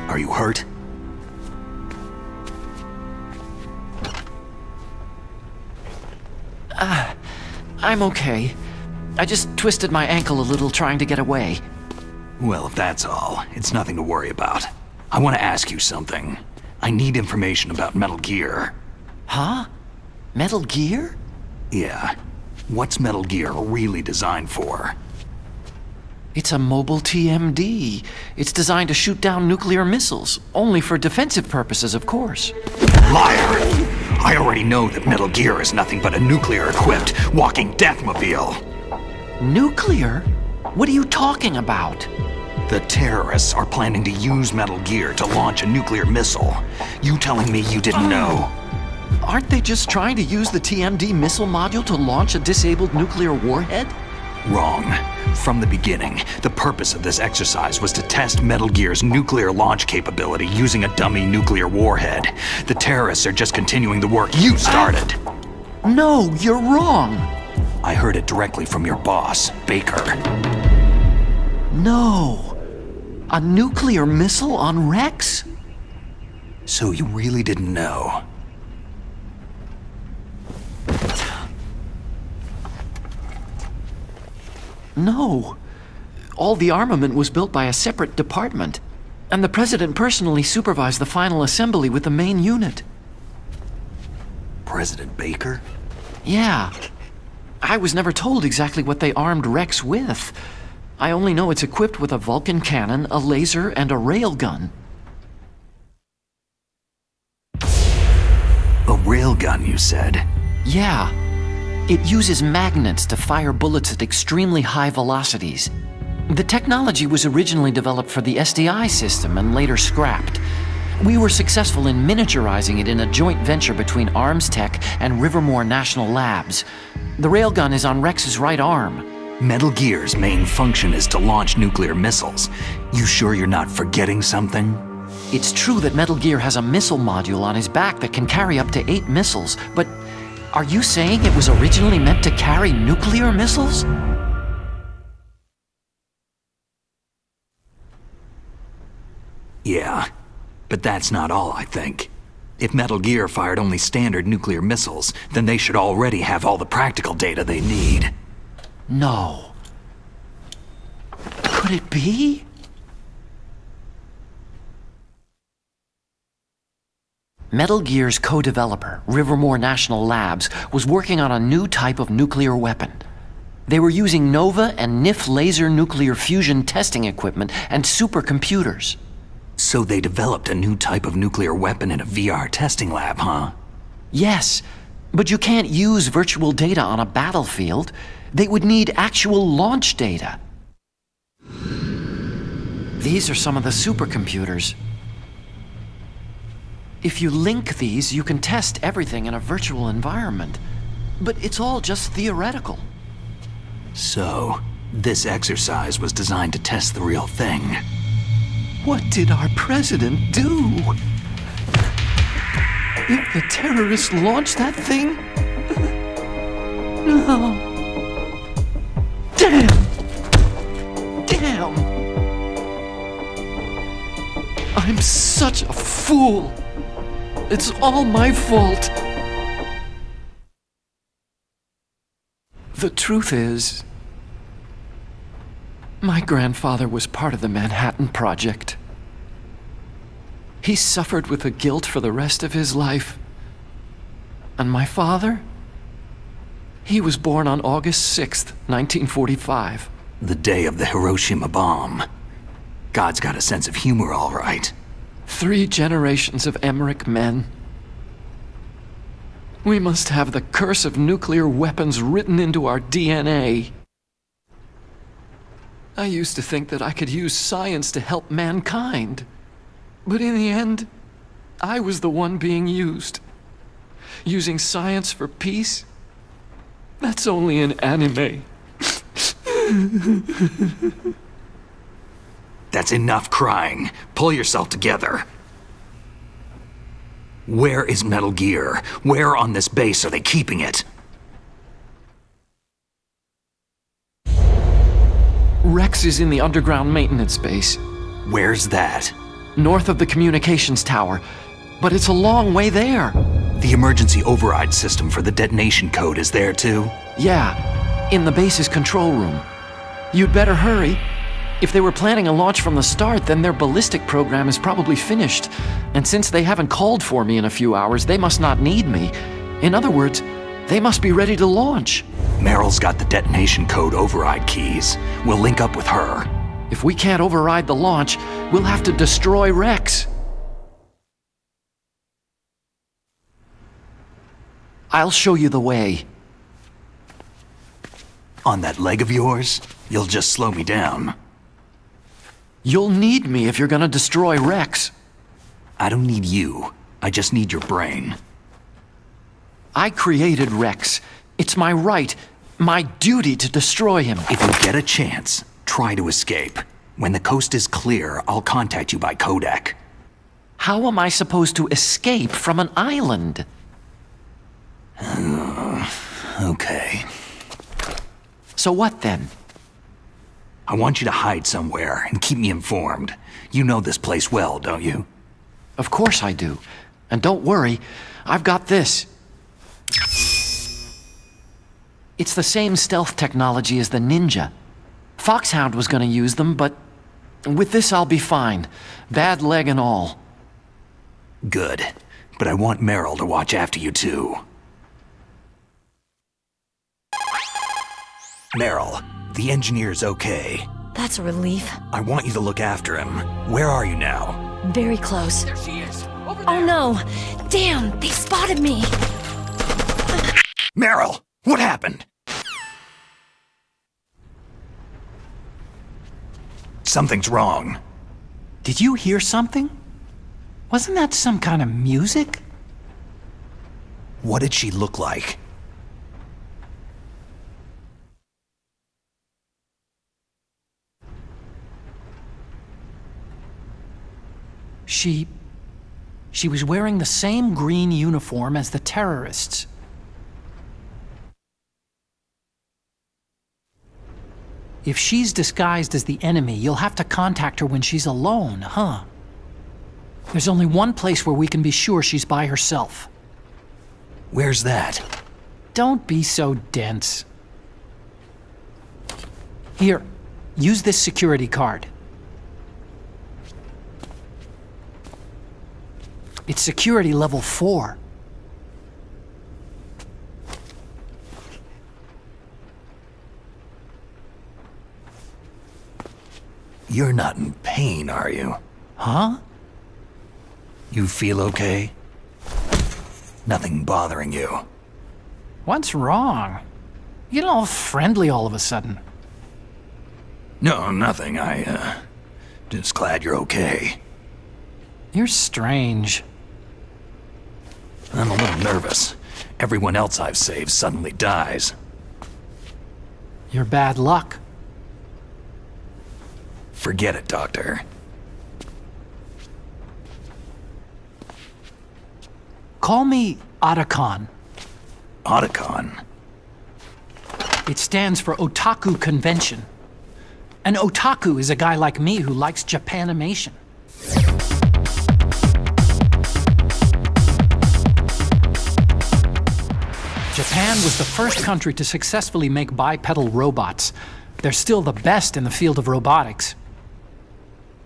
Are you hurt? I'm okay. I just twisted my ankle a little trying to get away. Well, if that's all, it's nothing to worry about. I want to ask you something. I need information about Metal Gear. Huh? Metal Gear? Yeah. What's Metal Gear really designed for? It's a mobile TMD. It's designed to shoot down nuclear missiles, only for defensive purposes, of course. Liar! I already know that Metal Gear is nothing but a nuclear-equipped walking deathmobile. Nuclear? What are you talking about? The terrorists are planning to use Metal Gear to launch a nuclear missile. You telling me you didn't know? Aren't they just trying to use the TMD missile module to launch a disabled nuclear warhead? Wrong. From the beginning, the purpose of this exercise was to test Metal Gear's nuclear launch capability using a dummy nuclear warhead. The terrorists are just continuing the work you started. No, you're wrong. I heard it directly from your boss, Baker. No. A nuclear missile on Rex? So you really didn't know? No. All the armament was built by a separate department, and the President personally supervised the final assembly with the main unit. President Baker? Yeah. I was never told exactly what they armed Rex with. I only know it's equipped with a Vulcan cannon, a laser, and a railgun. A railgun, you said? Yeah. It uses magnets to fire bullets at extremely high velocities. The technology was originally developed for the SDI system and later scrapped. We were successful in miniaturizing it in a joint venture between Ntsc and Rivermore National Labs. The railgun is on Rex's right arm. Metal Gear's main function is to launch nuclear missiles. You sure you're not forgetting something? It's true that Metal Gear has a missile module on his back that can carry up to 8 missiles, but are you saying it was originally meant to carry nuclear missiles? Yeah, but that's not all, I think. If Metal Gear fired only standard nuclear missiles, then they should already have all the practical data they need. No. Could it be? Metal Gear's co-developer, Rivermore National Labs, was working on a new type of nuclear weapon. They were using Nova and NIF laser nuclear fusion testing equipment and supercomputers. So they developed a new type of nuclear weapon in a VR testing lab, huh? Yes, but you can't use virtual data on a battlefield. They would need actual launch data. These are some of the supercomputers. If you link these, you can test everything in a virtual environment. But it's all just theoretical. So, this exercise was designed to test the real thing. What did our president do? If the terrorists launched that thing? No. Damn! Damn! I'm such a fool! It's all my fault! The truth is, my grandfather was part of the Manhattan Project. He suffered with the guilt for the rest of his life. And my father? He was born on August 6th, 1945. The day of the Hiroshima bomb. God's got a sense of humor, all right. 3 generations of Emmerich men. We must have the curse of nuclear weapons written into our DNA. I used to think that I could use science to help mankind. But in the end, I was the one being used. Using science for peace? That's only in anime. That's enough crying. Pull yourself together. Where is Metal Gear? Where on this base are they keeping it? Rex is in the underground maintenance base. Where's that? North of the communications tower. But it's a long way there. The emergency override system for the detonation code is there too? Yeah. In the base's control room. You'd better hurry. If they were planning a launch from the start, then their ballistic program is probably finished. And since they haven't called for me in a few hours, they must not need me. In other words, they must be ready to launch. Meryl's got the detonation code override keys. We'll link up with her. If we can't override the launch, we'll have to destroy Rex. I'll show you the way. On that leg of yours, you'll just slow me down. You'll need me if you're gonna destroy Rex. I don't need you. I just need your brain. I created Rex. It's my right, my duty to destroy him. If you get a chance, try to escape. When the coast is clear, I'll contact you by codec. How am I supposed to escape from an island? Okay. So what then? I want you to hide somewhere and keep me informed. You know this place well, don't you? Of course I do. And don't worry, I've got this. It's the same stealth technology as the Ninja. Foxhound was gonna use them, but with this I'll be fine. Bad leg and all. Good. But I want Meryl to watch after you too. Meryl, the engineer's okay. That's a relief. I want you to look after him. Where are you now? Very close. There she is. Over there. Oh no! Damn, they spotted me! Meryl, what happened? Something's wrong. Did you hear something? Wasn't that some kind of music? What did she look like? She was wearing the same green uniform as the terrorists. If she's disguised as the enemy, you'll have to contact her when she's alone, huh? There's only one place where we can be sure she's by herself. Where's that? Don't be so dense. Here, use this security card. It's security level 4. You're not in pain, are you? Huh? You feel okay? Nothing bothering you? What's wrong? You get all friendly all of a sudden. No, nothing. Just glad you're okay. You're strange. I'm a little nervous. Everyone else I've saved suddenly dies. You're bad luck. Forget it, Doctor. Call me Otacon. Otacon? It stands for Otaku Convention. An otaku is a guy like me who likes Japanimation. Japan was the first country to successfully make bipedal robots. They're still the best in the field of robotics.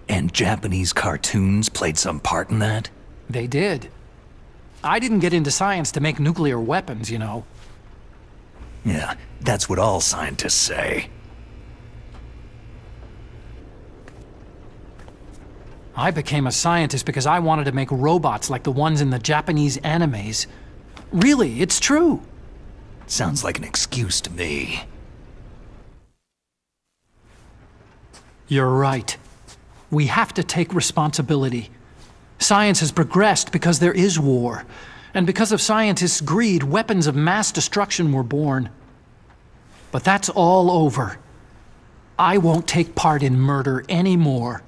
And Japanese cartoons played some part in that? They did. I didn't get into science to make nuclear weapons, you know. Yeah, that's what all scientists say. I became a scientist because I wanted to make robots like the ones in the Japanese animes. Really, it's true. Sounds like an excuse to me. You're right. We have to take responsibility. Science has progressed because there is war. And because of scientists' greed, weapons of mass destruction were born. But that's all over. I won't take part in murder anymore.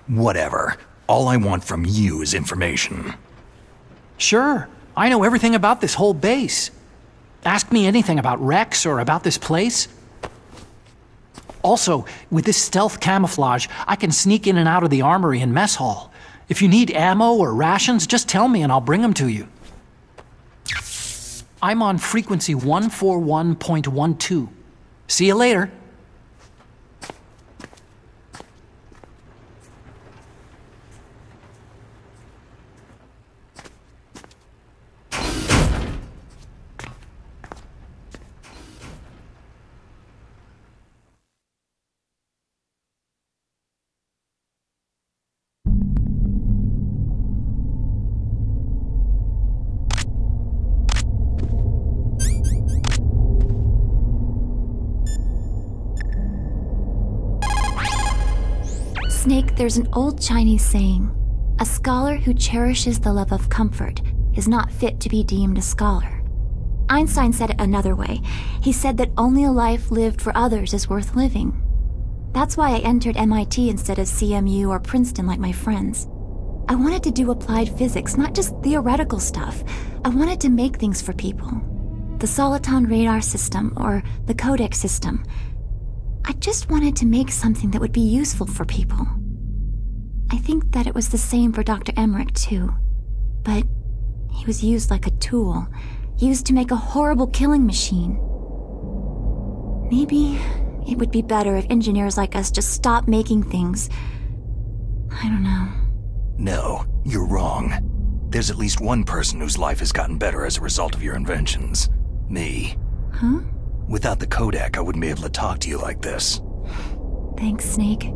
Whatever. All I want from you is information. Sure. I know everything about this whole base. Ask me anything about Rex or about this place. Also, with this stealth camouflage, I can sneak in and out of the armory and mess hall. If you need ammo or rations, just tell me and I'll bring them to you. I'm on frequency 141.12. See you later. Snake, there's an old Chinese saying, a scholar who cherishes the love of comfort is not fit to be deemed a scholar. Einstein said it another way. He said that only a life lived for others is worth living. That's why I entered MIT instead of CMU or Princeton like my friends. I wanted to do applied physics, not just theoretical stuff. I wanted to make things for people. The Soliton radar system, or the codec system. I just wanted to make something that would be useful for people. I think that it was the same for Dr. Emmerich, too. But he was used like a tool, used to make a horrible killing machine. Maybe it would be better if engineers like us just stopped making things. I don't know. No, you're wrong. There's at least one person whose life has gotten better as a result of your inventions. Me. Huh? Without the codec, I wouldn't be able to talk to you like this. Thanks, Snake.